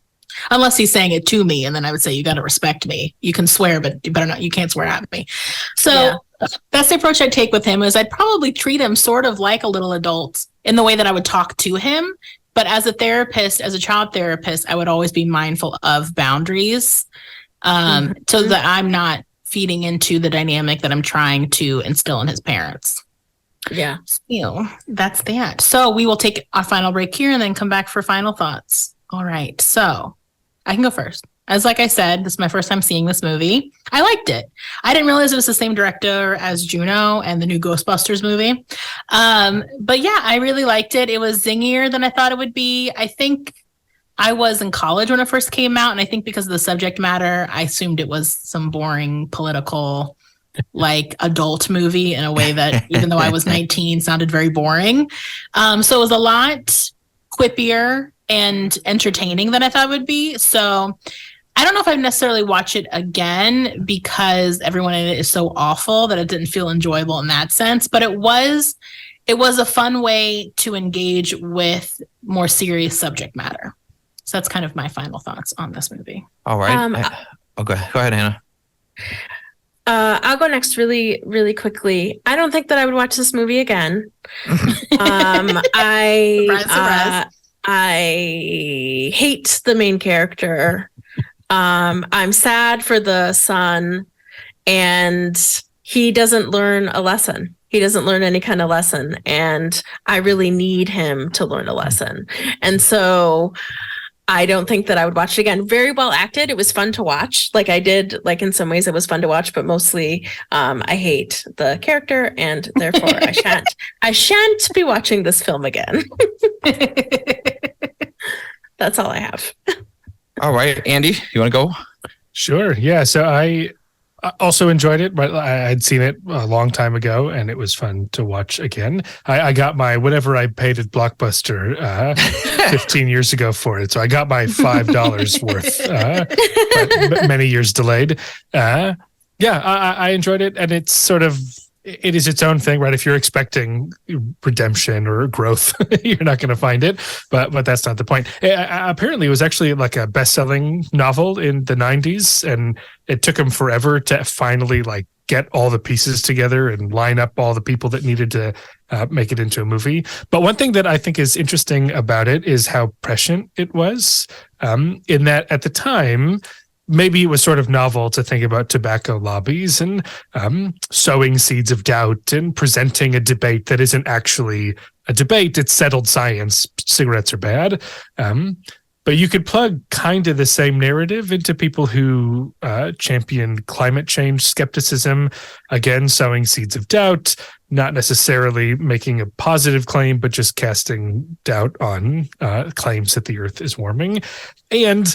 unless he's saying it to me, and then I would say, you got to respect me. You can swear, but you better not. You can't swear at me. So that's the approach I'd take with him. Is I'd probably treat him sort of like a little adult in the way that I would talk to him. But as a therapist, as a child therapist, I would always be mindful of boundaries, so that I'm not feeding into the dynamic that I'm trying to instill in his parents. Yeah. So that's that. So we will take our final break here and then come back for final thoughts. All right. So I can go first. As like I said, this is my first time seeing this movie. I liked it. I didn't realize it was the same director as Juno and the new Ghostbusters movie. But yeah, I really liked it. It was zingier than I thought it would be. I think I was in college when it first came out, and I think because of the subject matter, I assumed it was some boring political, like, adult movie in a way that, even though I was 19, sounded very boring. So it was a lot quippier and entertaining than I thought it would be. So I don't know if I'd necessarily watch it again because everyone in it is so awful that it didn't feel enjoyable in that sense. But it was a fun way to engage with more serious subject matter. So that's kind of my final thoughts on this movie. All right. Go ahead, Hannah. I'll go next really, really quickly. I don't think that I would watch this movie again. I hate the main character. I'm sad for the son, and he doesn't learn a lesson. He doesn't learn any kind of lesson, and I really need him to learn a lesson. And so I don't think that I would watch it again. Very well acted. It was fun to watch. Like, I did, like, in some ways it was fun to watch, but mostly I hate the character, and therefore I shan't be watching this film again. That's all I have. All right, Andy, you want to go? Sure. Yeah. So I also enjoyed it, but I'd seen it a long time ago, and it was fun to watch again. I got my whatever I paid at Blockbuster 15 years ago for it. So I got my $5 worth, but many years delayed. Yeah, I enjoyed it, and it's sort of it is its own thing, right? If you're expecting redemption or growth, you're not going to find it. But that's not the point. Apparently, it was actually like a best-selling novel in the '90s, and it took him forever to finally like get all the pieces together and line up all the people that needed to make it into a movie. But one thing that I think is interesting about it is how prescient it was, in that at the time, maybe it was sort of novel to think about tobacco lobbies and sowing seeds of doubt and presenting a debate that isn't actually a debate. It's settled science. Cigarettes are bad. But you could plug kind of the same narrative into people who champion climate change skepticism, again, sowing seeds of doubt, not necessarily making a positive claim, but just casting doubt on claims that the earth is warming. And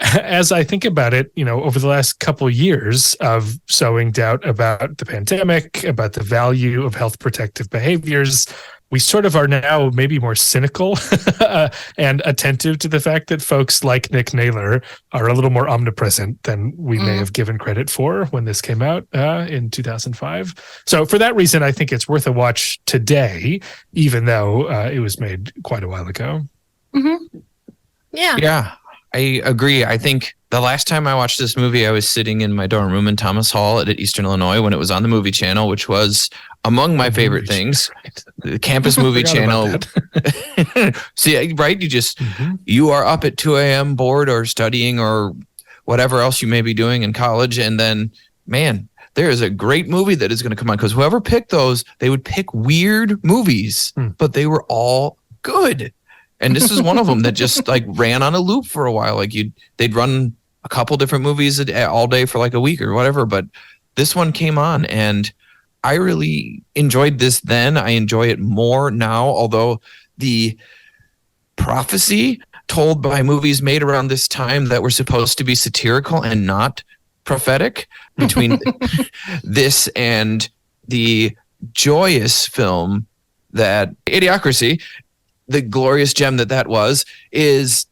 as I think about it, over the last couple of years of sowing doubt about the pandemic, about the value of health protective behaviors, we sort of are now maybe more cynical and attentive to the fact that folks like Nick Naylor are a little more omnipresent than we may have given credit for when this came out in 2005. So for that reason, I think it's worth a watch today, even though it was made quite a while ago. Mm-hmm. Yeah, I agree. I think the last time I watched this movie, I was sitting in my dorm room in Thomas Hall at Eastern Illinois when it was on the movie channel, which was among my favorite things. Right. The campus movie channel. See, right? You are up at 2 a.m. bored or studying or whatever else you may be doing in college. And then, man, there is a great movie that is going to come on, because whoever picked those, they would pick weird movies, but they were all good. And this is one of them that just like ran on a loop for a while. Like they'd run a couple different movies all day for like a week or whatever. But this one came on and I really enjoyed this then. I enjoy it more now, although the prophecy told by movies made around this time that were supposed to be satirical and not prophetic, between this and the joyous film that Idiocracy, the glorious gem that was, is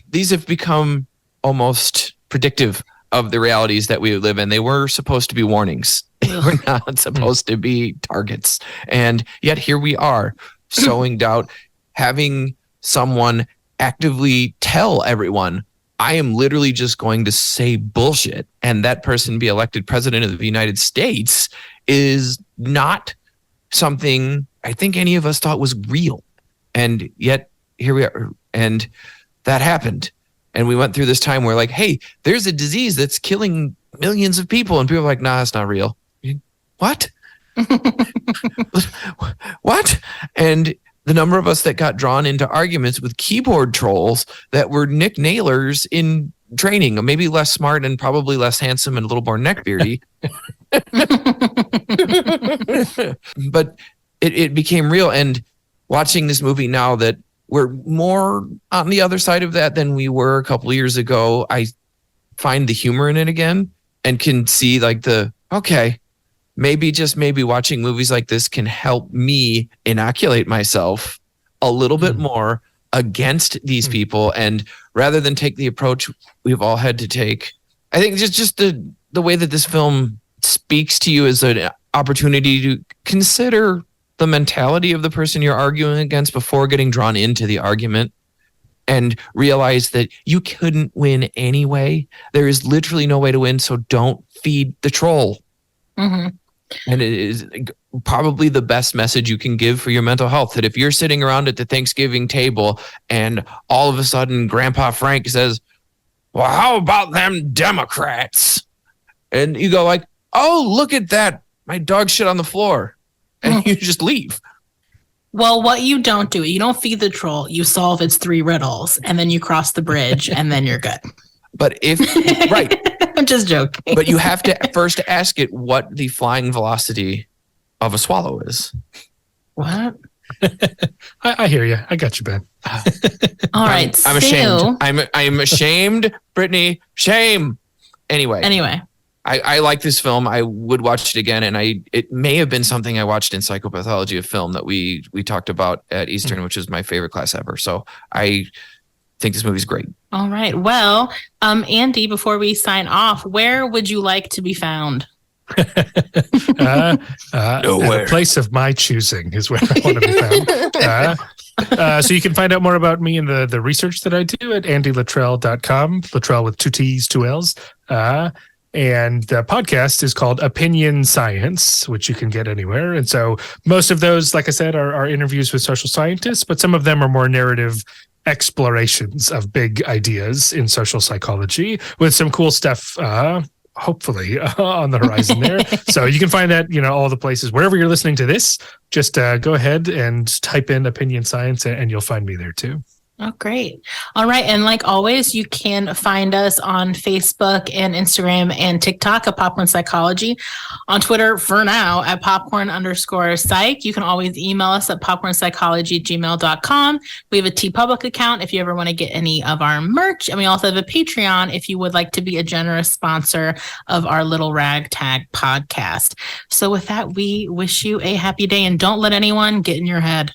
these have become almost predictive of the realities that we live in. They were supposed to be warnings. They were not supposed to be targets. And yet here we are, sowing doubt, having someone actively tell everyone, I am literally just going to say bullshit, and that person be elected president of the United States, is not something I think any of us thought was real. And yet here we are, and that happened. And we went through this time where like, hey, there's a disease that's killing millions of people. And people are like, nah, it's not real. What? What? And the number of us that got drawn into arguments with keyboard trolls that were Nick Naylors in training, maybe less smart and probably less handsome and a little more neckbeardy. But it became real. And watching this movie now that we're more on the other side of that than we were a couple of years ago, I find the humor in it again and can see like okay, maybe just maybe watching movies like this can help me inoculate myself a little bit more against these people. And rather than take the approach we've all had to take, I think just the way that this film speaks to you is an opportunity to consider the mentality of the person you're arguing against before getting drawn into the argument, and realize that you couldn't win anyway. There is literally no way to win, so don't feed the troll. And it is probably the best message you can give for your mental health, that if you're sitting around at the Thanksgiving table and all of a sudden Grandpa Frank says, well, how about them Democrats? And you go like, oh, look at that. My dog shit on the floor. And you just leave. Well, what you don't do, you don't feed the troll, you solve its 3 riddles, and then you cross the bridge, and then you're good. But right. I'm just joking. But you have to first ask it what the flying velocity of a swallow is. What? I hear you. I got you, Ben. All right. I'm ashamed. I'm ashamed, Brittany. Shame. Anyway. I like this film. I would watch it again, and it may have been something I watched in Psychopathology, a film that we talked about at Eastern, which is my favorite class ever. So I think this movie's great. All right. Well, Andy, before we sign off, where would you like to be found? At Nowhere. a place of my choosing is where I want to be found. So you can find out more about me and the research that I do at andyluttrell.com. Luttrell with 2 T's, 2 L's. And the podcast is called Opinion Science, which you can get anywhere. And so most of those, like I said, are interviews with social scientists, but some of them are more narrative explorations of big ideas in social psychology with some cool stuff, hopefully, on the horizon there. So you can find that, all the places, wherever you're listening to this, just go ahead and type in Opinion Science and you'll find me there too. Oh, great. All right. And like always, you can find us on Facebook and Instagram and TikTok at Popcorn Psychology. On Twitter, for now, at popcorn_psych. You can always email us at popcornpsychology@gmail.com. We have a TeePublic account if you ever want to get any of our merch. And we also have a Patreon if you would like to be a generous sponsor of our little ragtag podcast. So with that, we wish you a happy day and don't let anyone get in your head.